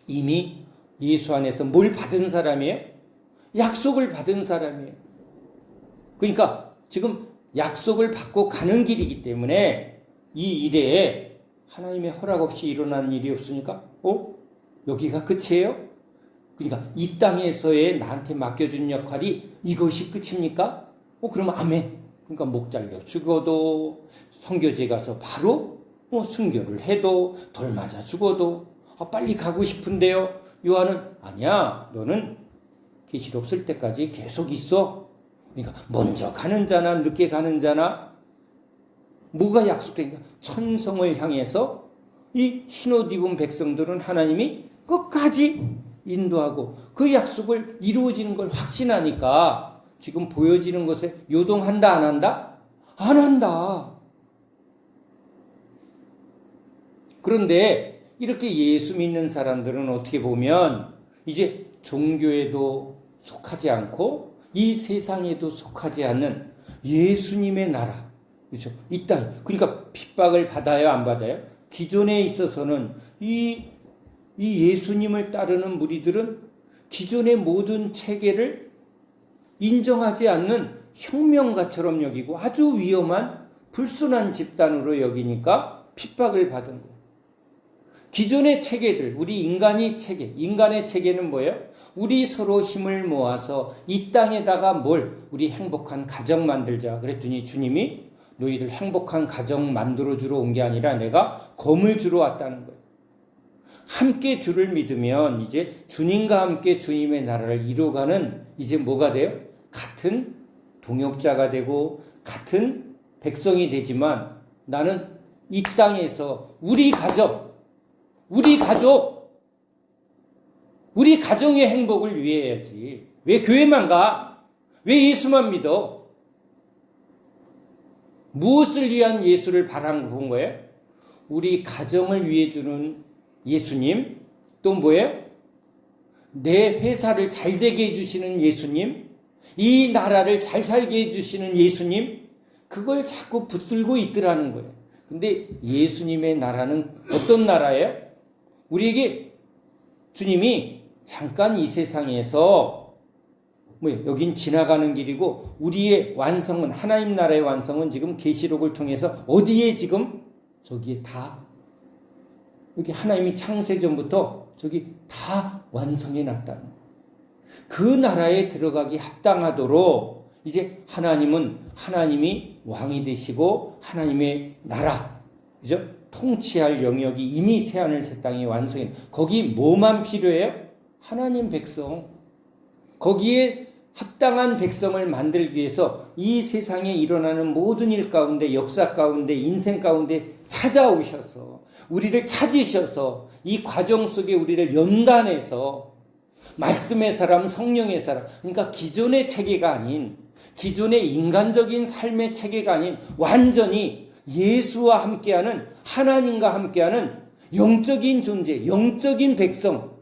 이미 예수 안에서 뭘 받은 사람이에요? 약속을 받은 사람이에요. 그러니까 지금 약속을 받고 가는 길이기 때문에 이 일에 하나님의 허락 없이 일어나는 일이 없으니까 여기가 끝이에요? 그러니까 이 땅에서의 나한테 맡겨준 역할이 이것이 끝입니까? 그러면 아멘. 그러니까 목 잘려 죽어도, 선교지에 가서 바로 순교를 해도, 돌 맞아 죽어도 빨리 가고 싶은데요. 요한은 아니야, 너는 계시록 쓸 때까지 계속 있어. 그러니까 먼저 가는 자나 늦게 가는 자나 뭐가 약속된가? 천성을 향해서 이 흰옷 입은 백성들은 하나님이 끝까지 인도하고 그 약속을 이루어지는 걸 확신하니까 지금 보여지는 것에 요동한다 안 한다? 안 한다. 그런데 이렇게 예수 믿는 사람들은 어떻게 보면 이제 종교에도 속하지 않고 이 세상에도 속하지 않는 예수님의 나라, 그렇죠? 이 땅. 그러니까 핍박을 받아요, 안 받아요? 기존에 있어서는 이 예수님을 따르는 무리들은 기존의 모든 체계를 인정하지 않는 혁명가처럼 여기고 아주 위험한 불순한 집단으로 여기니까 핍박을 받은 거예요. 기존의 체계들, 우리 인간의 체계는 뭐예요? 우리 서로 힘을 모아서 이 땅에다가 우리 행복한 가정 만들자. 그랬더니 주님이 너희들 행복한 가정 만들어주러 온 게 아니라 내가 검을 주러 왔다는 거예요. 함께 주를 믿으면 이제 주님과 함께 주님의 나라를 이루어가는 이제 뭐가 돼요? 같은 동역자가 되고 같은 백성이 되지만 나는 이 땅에서 우리 가정의 행복을 위해 해야지. 왜 교회만 가? 왜 예수만 믿어? 무엇을 위한 예수를 바라본 거예요? 우리 가정을 위해 주는 예수님, 또 뭐예요? 내 회사를 잘 되게 해주시는 예수님, 이 나라를 잘 살게 해주시는 예수님, 그걸 자꾸 붙들고 있더라는 거예요. 근데 예수님의 나라는 어떤 나라예요? 우리에게 주님이 잠깐 이 세상에서 여긴 지나가는 길이고 우리의 완성은 하나님 나라의 완성은 지금 계시록을 통해서 어디에 지금 저기에 다 여기 하나님이 창세전부터 저기 다 완성해 놨다는 거예요. 그 나라에 들어가기 합당하도록 이제 하나님이 왕이 되시고 하나님의 나라, 그죠? 통치할 영역이 이미 새하늘 새 땅이 완성해. 거기 뭐만 필요해요? 하나님 백성. 거기에 합당한 백성을 만들기 위해서 이 세상에 일어나는 모든 일 가운데, 역사 가운데, 인생 가운데 찾아오셔서 우리를 찾으셔서 이 과정 속에 우리를 연단해서 말씀의 사람, 성령의 사람, 그러니까 기존의 체계가 아닌, 기존의 인간적인 삶의 체계가 아닌 완전히 예수와 함께하는, 하나님과 함께하는 영적인 존재, 영적인 백성,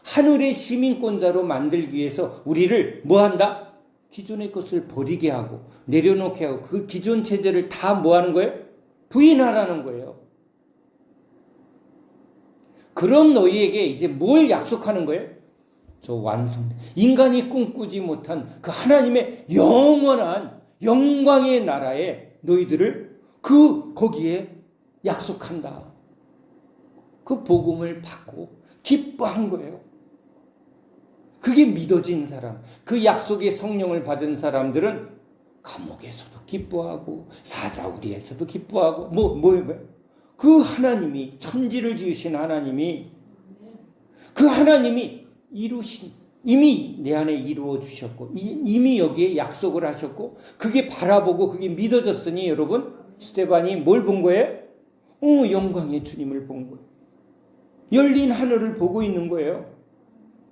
하늘의 시민권자로 만들기 위해서 우리를 뭐한다? 기존의 것을 버리게 하고 내려놓게 하고 그 기존 체제를 다 뭐하는 거예요? 부인하라는 거예요. 그런 너희에게 이제 뭘 약속하는 거예요? 저 완성, 인간이 꿈꾸지 못한 그 하나님의 영원한 영광의 나라에 너희들을 거기에 약속한다. 그 복음을 받고 기뻐한 거예요. 그게 믿어진 사람, 그 약속의 성령을 받은 사람들은 감옥에서도 기뻐하고 사자우리에서도 기뻐하고 그 하나님이, 천지를 지으신 하나님이, 그 하나님이 이루신, 이미 내 안에 이루어 주셨고 이미 여기에 약속을 하셨고 그게 바라보고 그게 믿어졌으니 여러분, 스데반이 뭘 본 거예요? 영광의 주님을 본 거예요. 열린 하늘을 보고 있는 거예요.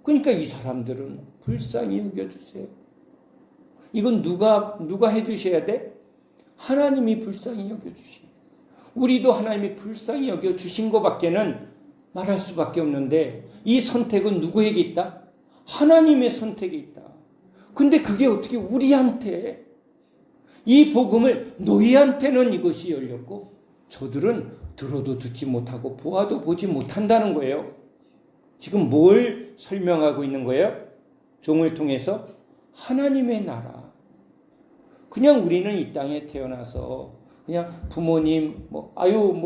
그러니까 이 사람들은 불쌍히 여겨주세요. 이건 누가 해주셔야 돼? 하나님이 불쌍히 여겨주시고 우리도 하나님이 불쌍히 여겨주신 것밖에는 말할 수밖에 없는데 이 선택은 누구에게 있다? 하나님의 선택에 있다. 근데 그게 어떻게 우리한테, 이 복음을 너희한테는 이것이 열렸고 저들은 들어도 듣지 못하고 보아도 보지 못한다는 거예요. 지금 뭘 설명하고 있는 거예요? 종을 통해서 하나님의 나라. 그냥 우리는 이 땅에 태어나서 그냥 부모님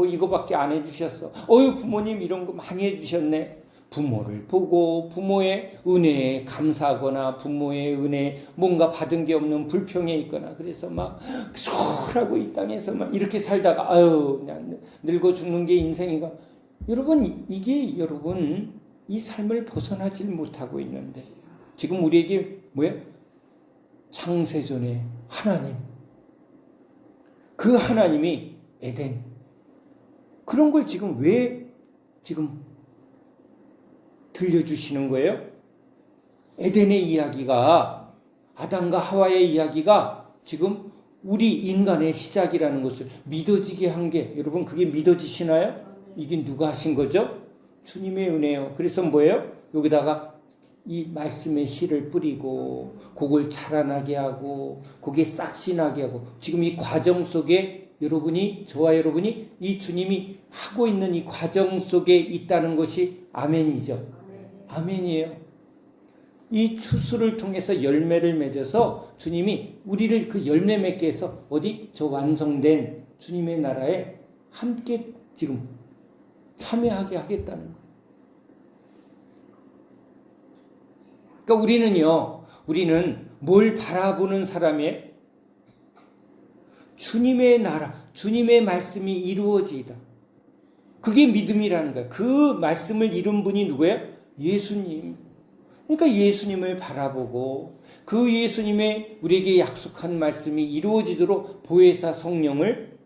이거밖에 안 해주셨어. 부모님 이런 거 많이 해주셨네. 부모를 보고 부모의 은혜에 감사하거나 부모의 은혜 뭔가 받은 게 없는 불평에 있거나 그래서 막 소홀하고 이 땅에서 막 이렇게 살다가 그냥 늙어 죽는 게 인생이가. 여러분, 이게 여러분 이 삶을 벗어나질 못하고 있는데 지금 우리에게 창세전에 하나님, 그 하나님이 에덴, 그런 걸 지금 왜 지금 들려주시는 거예요? 에덴의 이야기가, 아담과 하와의 이야기가 지금 우리 인간의 시작이라는 것을 믿어지게 한 게, 여러분 그게 믿어지시나요? 이게 누가 하신 거죠? 주님의 은혜요. 그래서 뭐예요? 여기다가 이 말씀의 씨를 뿌리고 그걸 자라나게 하고 거기에 싹씨 나게 하고 지금 이 과정 속에 여러분이 저와 여러분이 이 주님이 하고 있는 이 과정 속에 있다는 것이 아멘이죠. 아멘이에요. 이 추수를 통해서 열매를 맺어서 주님이 우리를 그 열매 맺게 해서 어디 저 완성된 주님의 나라에 함께 지금 참여하게 하겠다는 거예요. 그러니까 우리는 뭘 바라보는 사람이에요? 주님의 나라, 주님의 말씀이 이루어지다. 그게 믿음이라는 거예요. 그 말씀을 이룬 분이 누구예요? 예수님. 그러니까 예수님을 바라보고 그 예수님의 우리에게 약속한 말씀이 이루어지도록 보혜사 성령을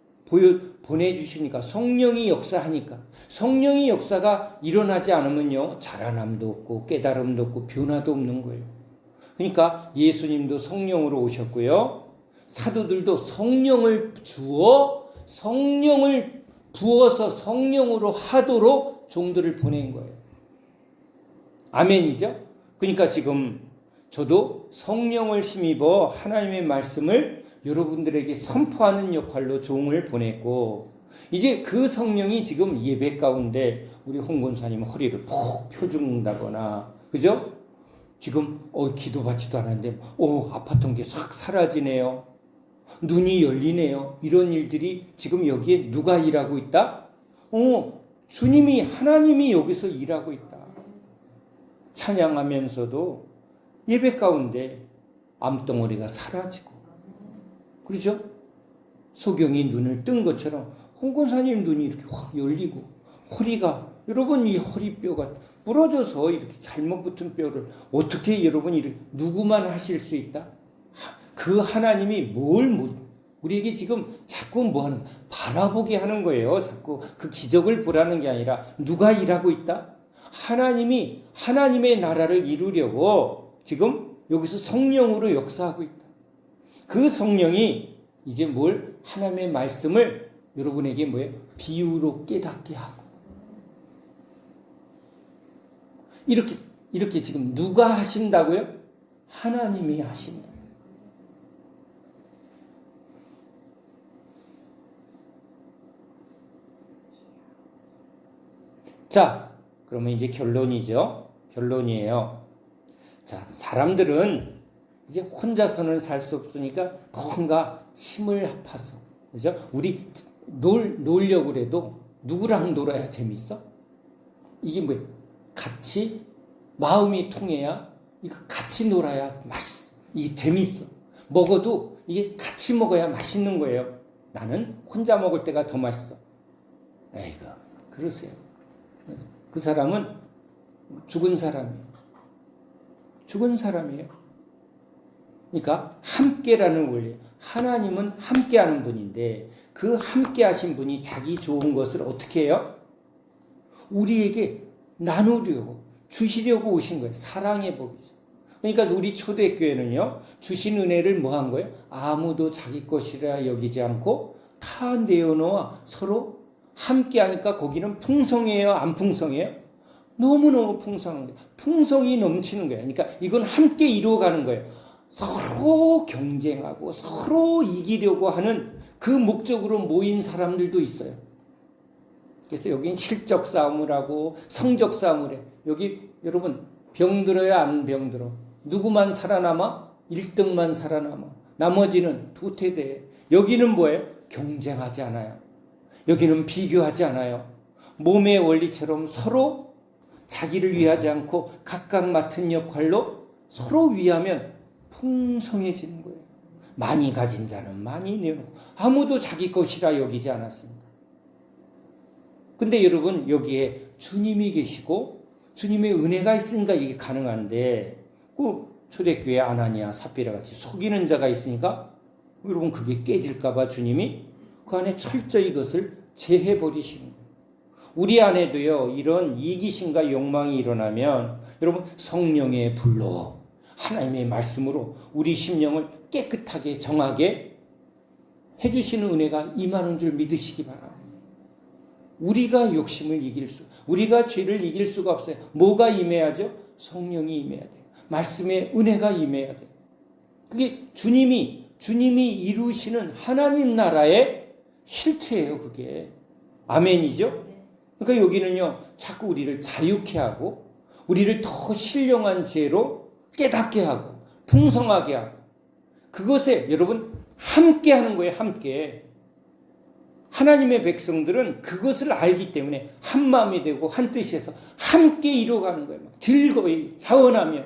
보내주시니까 성령이 역사하니까 성령이 역사가 일어나지 않으면요 자라남도 없고 깨달음도 없고 변화도 없는 거예요. 그러니까 예수님도 성령으로 오셨고요. 사도들도 성령을 주어 성령을 부어서 성령으로 하도록 종들을 보낸 거예요. 아멘이죠? 그러니까 지금 저도 성령을 힘입어 하나님의 말씀을 여러분들에게 선포하는 역할로 종을 보냈고 이제 그 성령이 지금 예배 가운데 우리 홍 권사님 허리를 푹 펴준다거나 그죠? 지금 기도받지도 않았는데 아팠던 게 싹 사라지네요. 눈이 열리네요. 이런 일들이 지금 여기에 누가 일하고 있다? 주님이 하나님이 여기서 일하고 있다. 찬양하면서도 예배 가운데 암덩어리가 사라지고 그렇죠? 소경이 눈을 뜬 것처럼 홍 권사님 눈이 이렇게 확 열리고 허리가 여러분 이 허리뼈가 부러져서 이렇게 잘못 붙은 뼈를 어떻게 여러분이 이렇게 누구만 하실 수 있다? 그 하나님이 우리에게 지금 자꾸 뭐 하는 바라보게 하는 거예요. 자꾸 그 기적을 보라는 게 아니라 누가 일하고 있다? 하나님이 하나님의 나라를 이루려고 지금 여기서 성령으로 역사하고 있다. 그 성령이 이제 하나님의 말씀을 여러분에게 비유로 깨닫게 하고 이렇게 지금 누가 하신다고요? 하나님이 하신다. 자, 그러면 이제 결론이죠. 결론이에요. 자, 사람들은 이제 혼자서는 살 수 없으니까 뭔가 힘을 합해서, 그죠? 우리 놀려고 그래도 누구랑 놀아야 재밌어? 이게 뭐예요? 같이 마음이 통해야 이거 같이 놀아야 맛있어. 이게 재밌어. 먹어도 이게 같이 먹어야 맛있는 거예요. 나는 혼자 먹을 때가 더 맛있어. 에이구, 그러세요. 그 사람은 죽은 사람이에요. 죽은 사람이에요. 그러니까 함께라는 원리. 하나님은 함께하는 분인데 그 함께하신 분이 자기 좋은 것을 어떻게 해요? 우리에게 나누려고 주시려고 오신 거예요. 사랑의 복이죠. 그러니까 우리 초대교회는요. 주신 은혜를 뭐 한 거예요? 아무도 자기 것이라 여기지 않고 다 내어놓아 서로 함께하니까 거기는 풍성해요? 안 풍성해요? 너무너무 풍성한 거예요. 풍성이 넘치는 거예요. 그러니까 이건 함께 이루어가는 거예요. 서로 경쟁하고 서로 이기려고 하는 그 목적으로 모인 사람들도 있어요. 그래서 여기는 실적 싸움을 하고 성적 싸움을 해. 여기 여러분 병들어야 안 병들어. 누구만 살아남아? 1등만 살아남아. 나머지는 도태돼. 여기는 뭐예요? 경쟁하지 않아요. 여기는 비교하지 않아요. 몸의 원리처럼 서로 자기를 위하지 않고 각각 맡은 역할로 서로 위하면 풍성해지는 거예요. 많이 가진 자는 많이 내놓고 아무도 자기 것이라 여기지 않았습니다. 근데 여러분 여기에 주님이 계시고 주님의 은혜가 있으니까 이게 가능한데 그 초대교회 아나니아 삽비라 같이 속이는 자가 있으니까 여러분 그게 깨질까 봐 주님이 그 안에 철저히 이것을 제해버리시는 거예요. 우리 안에도요 이런 이기심과 욕망이 일어나면 여러분 성령의 불로 하나님의 말씀으로 우리 심령을 깨끗하게 정하게 해주시는 은혜가 임하는 줄 믿으시기 바랍니다. 우리가 욕심을 우리가 죄를 이길 수가 없어요. 뭐가 임해야죠? 성령이 임해야 돼요. 말씀의 은혜가 임해야 돼요. 그게 주님이 이루시는 하나님 나라의 실체예요, 그게. 아멘이죠? 그러니까 여기는요, 자꾸 우리를 자유케 하고, 우리를 더 신령한 지혜로 깨닫게 하고, 풍성하게 하고, 그것에 여러분, 함께 하는 거예요, 함께. 하나님의 백성들은 그것을 알기 때문에 한 마음이 되고 한 뜻이 해서 함께 이뤄가는 거예요. 즐거이 자원하며.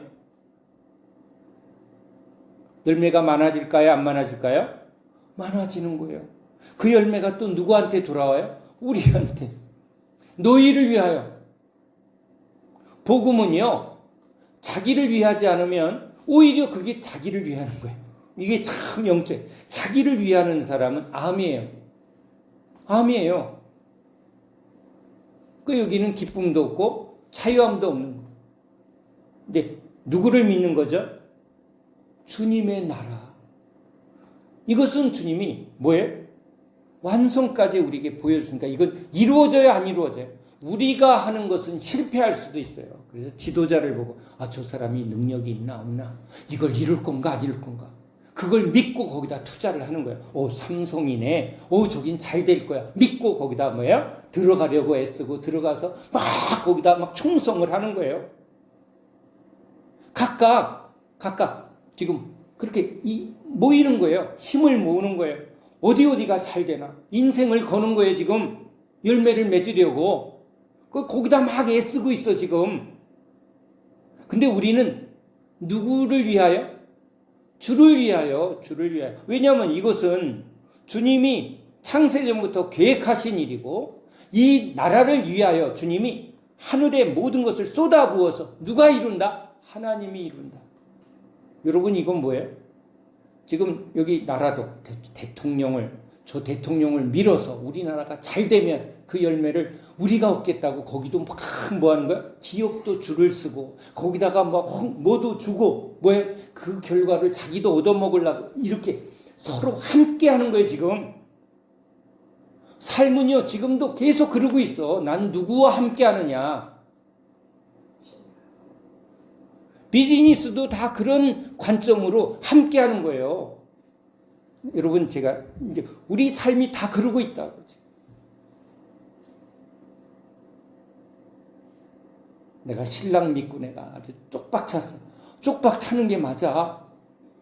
열매가 많아질까요? 안 많아질까요? 많아지는 거예요. 그 열매가 또 누구한테 돌아와요? 우리한테. 너희를 위하여. 복음은요, 자기를 위하지 않으면 오히려 그게 자기를 위하는 거예요. 이게 참 영적. 자기를 위하는 사람은 암이에요. 암이에요. 그 여기는 기쁨도 없고 자유함도 없는 거예요. 근데 누구를 믿는 거죠? 주님의 나라. 이것은 주님이 뭐예요? 완성까지 우리에게 보여주니까 이건 이루어져야 안 이루어져요. 우리가 하는 것은 실패할 수도 있어요. 그래서 지도자를 보고 저 사람이 능력이 있나 없나, 이걸 이룰 건가 안 이룰 건가, 그걸 믿고 거기다 투자를 하는 거예요. 삼성이네. 저긴 잘 될 거야. 믿고 거기다 뭐예요? 들어가려고 애쓰고 들어가서 막 거기다 막 충성을 하는 거예요. 각각 지금 그렇게 모이는 거예요. 힘을 모으는 거예요. 어디가 잘 되나. 인생을 거는 거예요, 지금. 열매를 맺으려고. 거기다 막 애쓰고 있어, 지금. 근데 우리는 누구를 위하여? 주를 위하여. 왜냐하면 이것은 주님이 창세전부터 계획하신 일이고, 이 나라를 위하여 주님이 하늘의 모든 것을 쏟아부어서 누가 이룬다? 하나님이 이룬다. 여러분, 이건 뭐예요? 지금 여기 나라도 저 대통령을 밀어서 우리나라가 잘 되면 그 열매를 우리가 얻겠다고 거기도 막 뭐 하는 거야? 기업도 줄을 쓰고 거기다가 뭐도 주고 뭐예요? 그 결과를 자기도 얻어먹으려고 이렇게 서로 함께 하는 거예요, 지금. 삶은요, 지금도 계속 그러고 있어. 난 누구와 함께 하느냐. 비즈니스도 다 그런 관점으로 함께 하는 거예요. 여러분, 제가 이제 우리 삶이 다 그러고 있다. 내가 신랑 믿고 내가 아주 쪽박 찼어. 쪽박 차는 게 맞아.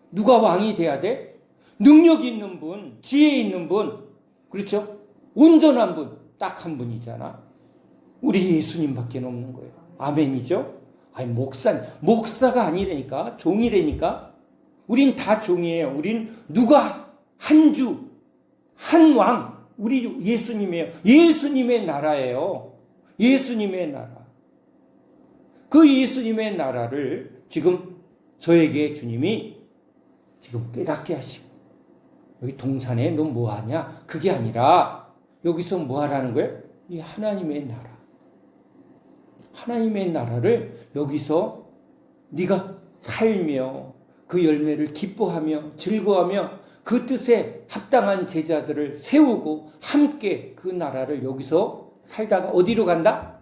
누가 왕이 돼야 돼? 능력 있는 분, 지혜 있는 분, 그렇죠? 온전한 분, 딱 한 분이잖아. 우리 예수님밖에 없는 거예요. 아멘이죠? 아니, 목사가 아니라니까, 종이라니까. 우린 다 종이에요. 우린 누가 한 주, 한 왕, 우리 예수님이에요. 예수님의 나라예요. 예수님의 나라. 그 예수님의 나라를 지금 저에게 주님이 지금 깨닫게 하시고, 여기 동산에 너 뭐 하냐? 그게 아니라 여기서 뭐 하라는 거예요? 이 하나님의 나라. 하나님의 나라를 여기서 네가 살며 그 열매를 기뻐하며 즐거워하며 그 뜻에 합당한 제자들을 세우고 함께 그 나라를 여기서 살다가 어디로 간다?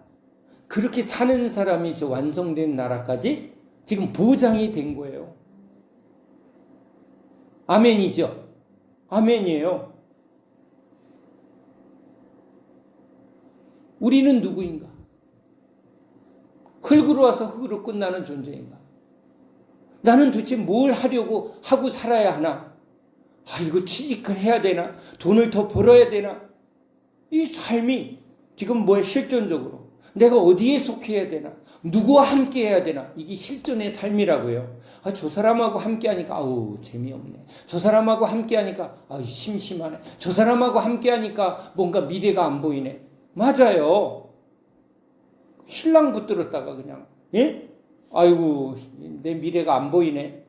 그렇게 사는 사람이 저 완성된 나라까지 지금 보장이 된 거예요. 아멘이죠? 아멘이에요. 우리는 누구인가? 흙으로 와서 흙으로 끝나는 존재인가? 나는 도대체 뭘 하려고 하고 살아야 하나? 이거 취직을 해야 되나? 돈을 더 벌어야 되나? 이 삶이 지금 실존적으로 내가 어디에 속해야 되나? 누구와 함께 해야 되나? 이게 실존의 삶이라고요. 저 사람하고 함께 하니까 재미없네. 저 사람하고 함께 하니까 심심하네. 저 사람하고 함께 하니까 뭔가 미래가 안 보이네. 맞아요. 신랑 붙들었다가 그냥 아이고 내 미래가 안 보이네.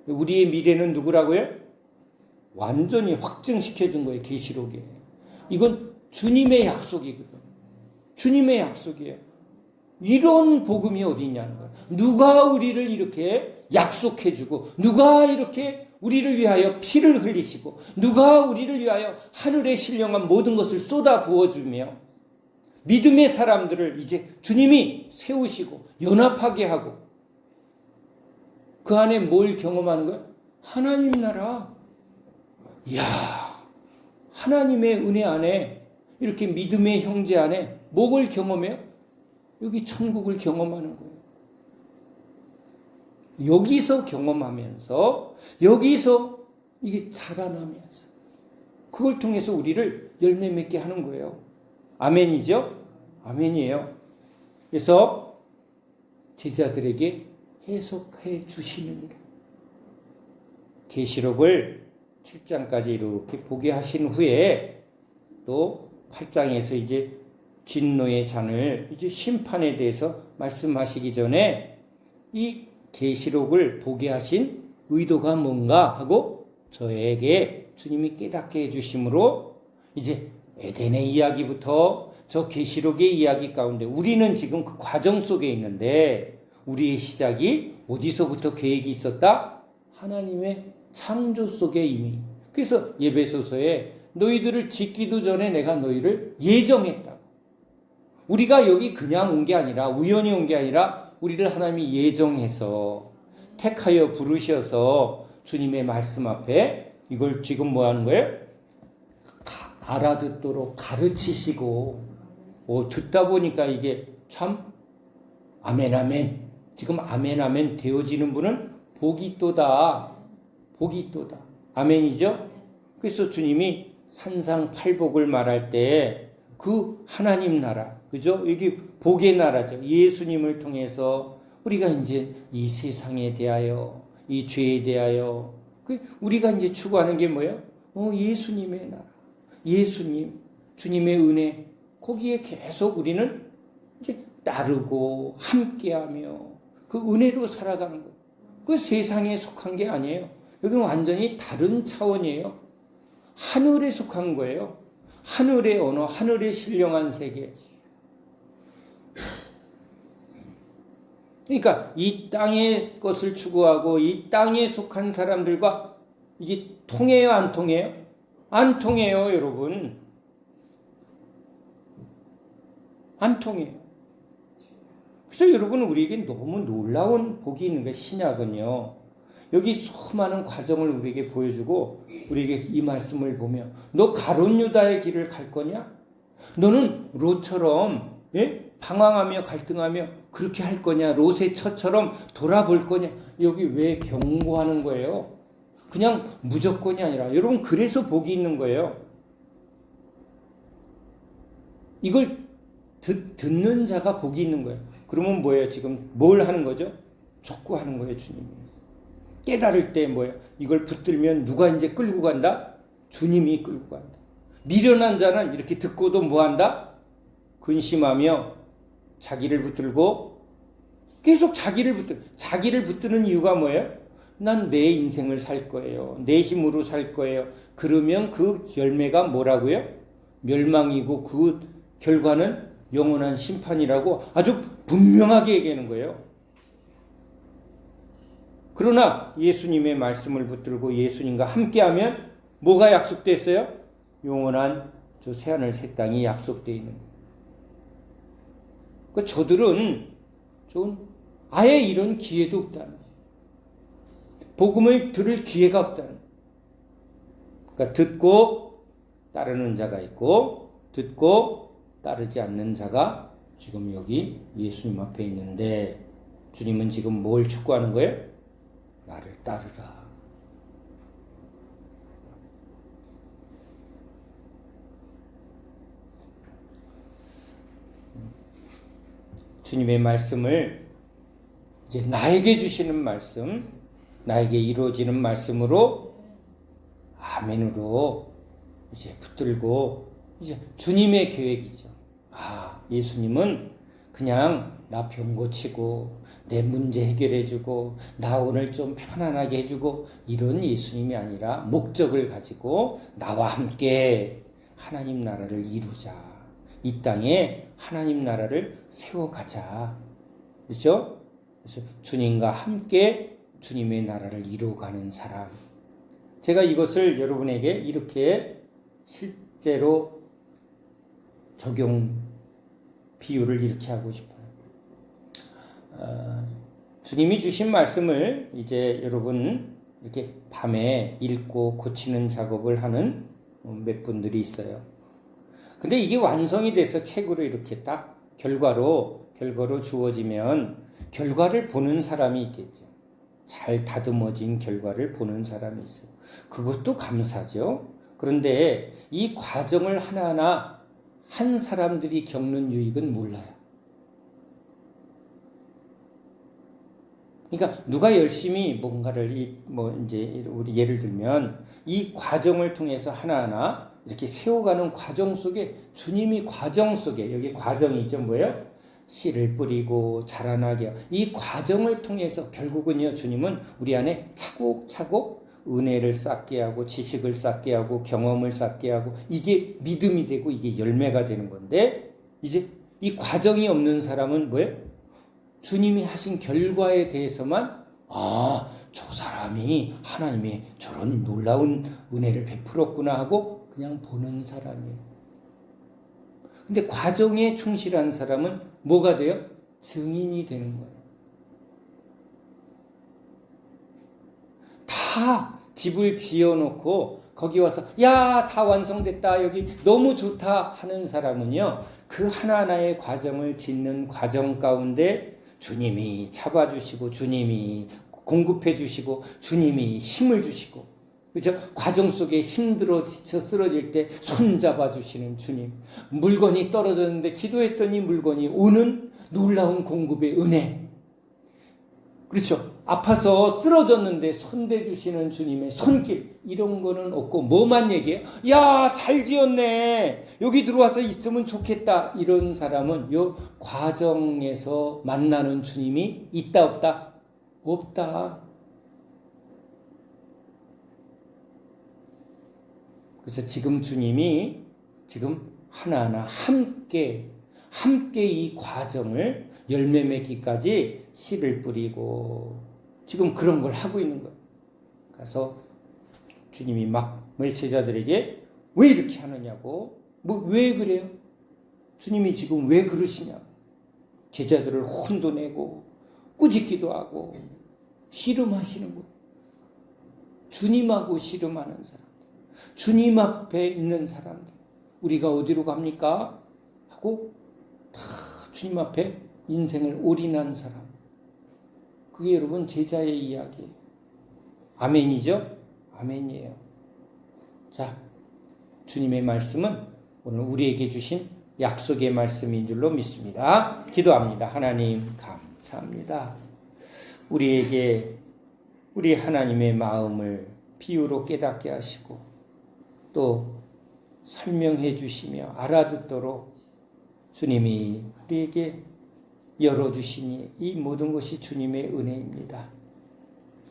우리의 미래는 누구라고요? 완전히 확증시켜 준 거예요. 계시록에. 이건 주님의 약속이거든. 주님의 약속이에요. 이런 복음이 어디 있냐는 거예요. 누가 우리를 이렇게 약속해 주고 누가 이렇게 우리를 위하여 피를 흘리시고 누가 우리를 위하여 하늘에 신령한 모든 것을 쏟아 부어주며 믿음의 사람들을 이제 주님이 세우시고 연합하게 하고 그 안에 뭘 경험하는 거예요? 하나님 나라. 이야, 하나님의 은혜 안에 이렇게 믿음의 형제 안에 뭘 경험해요? 여기 천국을 경험하는 거예요. 여기서 경험하면서 여기서 이게 자라나면서 그걸 통해서 우리를 열매 맺게 하는 거예요. 아멘이죠? 아멘이에요. 그래서 제자들에게 해석해 주시느니라. 계시록을 7장까지 이렇게 보게 하신 후에 또 8장에서 이제 진노의 잔을 이제 심판에 대해서 말씀하시기 전에 이 계시록을 보게 하신 의도가 뭔가 하고 저에게 주님이 깨닫게 해주심으로 이제 에덴의 이야기부터 저 계시록의 이야기 가운데 우리는 지금 그 과정 속에 있는데 우리의 시작이 어디서부터 계획이 있었다? 하나님의 창조 속에 이미. 그래서 예배소서에 너희들을 짓기도 전에 내가 너희를 예정했다고. 우리가 여기 그냥 온 게 아니라 우연히 온 게 아니라 우리를 하나님이 예정해서 택하여 부르셔서 주님의 말씀 앞에 이걸 지금 뭐 하는 거예요? 알아듣도록 가르치시고 듣다 보니까 이게 참 아멘 아멘 지금 아멘 아멘 되어지는 분은 복이 또다. 복이 또다. 아멘이죠? 그래서 주님이 산상팔복을 말할 때 그 하나님 나라, 그죠? 여기 복의 나라죠. 예수님을 통해서 우리가 이제 이 세상에 대하여, 이 죄에 대하여, 우리가 이제 추구하는 게 뭐예요? 예수님의 나라, 예수님, 주님의 은혜, 거기에 계속 우리는 이제 따르고 함께하며 그 은혜로 살아가는 거예요. 그 세상에 속한 게 아니에요. 여기는 완전히 다른 차원이에요. 하늘에 속한 거예요. 하늘의 언어, 하늘의 신령한 세계. 그러니까 이 땅의 것을 추구하고 이 땅에 속한 사람들과 이게 통해요, 안 통해요? 안 통해요, 여러분. 안 통해요. 그래서 여러분 우리에게 너무 놀라운 복이 있는 거예요. 신약은요. 여기 수많은 과정을 우리에게 보여주고 우리에게 이 말씀을 보며 너 가룟 유다의 길을 갈 거냐? 너는 롯처럼 방황하며 갈등하며 그렇게 할 거냐? 롯의 처처럼 돌아볼 거냐? 여기 왜 경고하는 거예요? 그냥 무조건이 아니라 여러분 그래서 복이 있는 거예요. 이걸 듣는 자가 복이 있는 거예요. 그러면 뭐예요? 지금 뭘 하는 거죠? 촉구하는 거예요, 주님이. 깨달을 때 뭐예요? 이걸 붙들면 누가 이제 끌고 간다? 주님이 끌고 간다. 미련한 자는 이렇게 듣고도 뭐 한다? 근심하며 자기를 붙들고 계속 자기를 붙드는 이유가 뭐예요? 난 내 인생을 살 거예요. 내 힘으로 살 거예요. 그러면 그 열매가 뭐라고요? 멸망이고 그 결과는 영원한 심판이라고 아주 분명하게 얘기하는 거예요. 그러나 예수님의 말씀을 붙들고 예수님과 함께하면 뭐가 약속됐어요? 영원한 저 새하늘 새 땅이 약속되어 있는 거예요. 그러니까 저들은 아예 이런 기회도 없다는 거예요. 복음을 들을 기회가 없다는 거예요. 그러니까 듣고 따르는 자가 있고 듣고 따르지 않는 자가 지금 여기 예수님 앞에 있는데 주님은 지금 뭘 촉구하는 거예요? 나를 따르라. 주님의 말씀을 이제 나에게 주시는 말씀, 나에게 이루어지는 말씀으로 아멘으로 이제 붙들고 이제 주님의 계획이죠. 예수님은 그냥 나 병 고치고 내 문제 해결해주고 나 오늘 좀 편안하게 해주고 이런 예수님이 아니라 목적을 가지고 나와 함께 하나님 나라를 이루자. 이 땅에 하나님 나라를 세워가자. 그렇죠? 그래서 주님과 함께 주님의 나라를 이루어가는 사람. 제가 이것을 여러분에게 이렇게 실제로 적용 비유를 이렇게 하고 싶어요. 주님이 주신 말씀을 이제 여러분 이렇게 밤에 읽고 고치는 작업을 하는 몇 분들이 있어요. 근데 이게 완성이 돼서 책으로 이렇게 딱 결과로 주어지면 결과를 보는 사람이 있겠죠. 잘 다듬어진 결과를 보는 사람이 있어요. 그것도 감사죠. 그런데 이 과정을 하나하나 한 사람들이 겪는 유익은 몰라요. 그러니까 누가 열심히 뭔가를 이제 우리 예를 들면 이 과정을 통해서 하나하나 이렇게 세워가는 과정 속에 주님이 과정 속에 여기 과정이죠 뭐예요? 씨를 뿌리고 자라나게 이 과정을 통해서 결국은요 주님은 우리 안에 차곡차곡 은혜를 쌓게 하고 지식을 쌓게 하고 경험을 쌓게 하고 이게 믿음이 되고 이게 열매가 되는 건데 이제 이 과정이 없는 사람은 뭐예요? 주님이 하신 결과에 대해서만 저 사람이 하나님의 저런 놀라운 은혜를 베풀었구나 하고 그냥 보는 사람이에요. 근데 과정에 충실한 사람은 뭐가 돼요? 증인이 되는 거예요. 다 집을 지어놓고 거기 와서 야, 다 완성됐다. 여기 너무 좋다 하는 사람은요. 그 하나하나의 과정을 짓는 과정 가운데 주님이 잡아주시고 주님이 공급해 주시고 주님이 힘을 주시고 그죠? 과정 속에 힘들어 지쳐 쓰러질 때 손잡아 주시는 주님. 물건이 떨어졌는데 기도했더니 물건이 오는 놀라운 공급의 은혜. 그렇죠? 아파서 쓰러졌는데 손대 주시는 주님의 손길. 이런 거는 없고 뭐만 얘기해요? 야, 잘 지었네. 여기 들어와서 있으면 좋겠다. 이런 사람은 요 과정에서 만나는 주님이 있다 없다? 없다. 그래서 지금 주님이 지금 하나하나 함께 이 과정을 열매 맺기까지 씨를 뿌리고 지금 그런 걸 하고 있는 거예요. 가서 주님이 막 제자들에게 왜 이렇게 하느냐고 왜 그래요? 주님이 지금 왜 그러시냐고 제자들을 혼도 내고 꾸짖기도 하고 씨름하시는 거예요. 주님하고 씨름하는 사람 주님 앞에 있는 사람들 우리가 어디로 갑니까? 하고 다 주님 앞에 인생을 올인한 사람 그게 여러분 제자의 이야기예요. 아멘이죠? 아멘이에요. 자, 주님의 말씀은 오늘 우리에게 주신 약속의 말씀인 줄로 믿습니다. 기도합니다. 하나님 감사합니다. 우리에게 우리 하나님의 마음을 비유로 깨닫게 하시고 또 설명해 주시며 알아듣도록 주님이 우리에게 열어주시니 이 모든 것이 주님의 은혜입니다.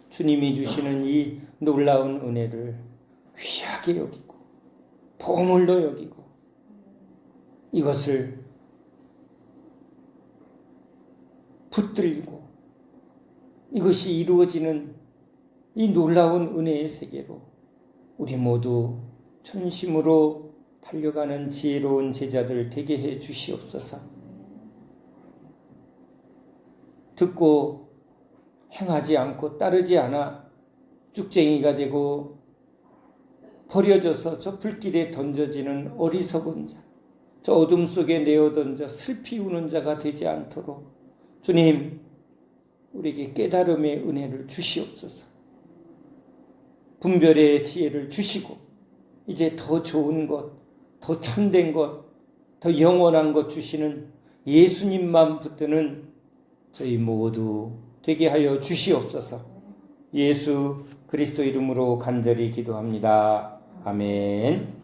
주님이 주시는 이 놀라운 은혜를 귀하게 여기고 보물로 여기고 이것을 붙들고 이것이 이루어지는 이 놀라운 은혜의 세계로 우리 모두 전심으로 달려가는 지혜로운 제자들 되게 해 주시옵소서. 듣고 행하지 않고 따르지 않아 쭉쟁이가 되고 버려져서 저 불길에 던져지는 어리석은 자, 저 어둠 속에 내어 던져 슬피 우는 자가 되지 않도록 주님 우리에게 깨달음의 은혜를 주시옵소서. 분별의 지혜를 주시고 이제 더 좋은 것, 더 참된 것, 더 영원한 것 주시는 예수님만 붙드는 저희 모두 되게 하여 주시옵소서. 예수 그리스도 이름으로 간절히 기도합니다. 아멘.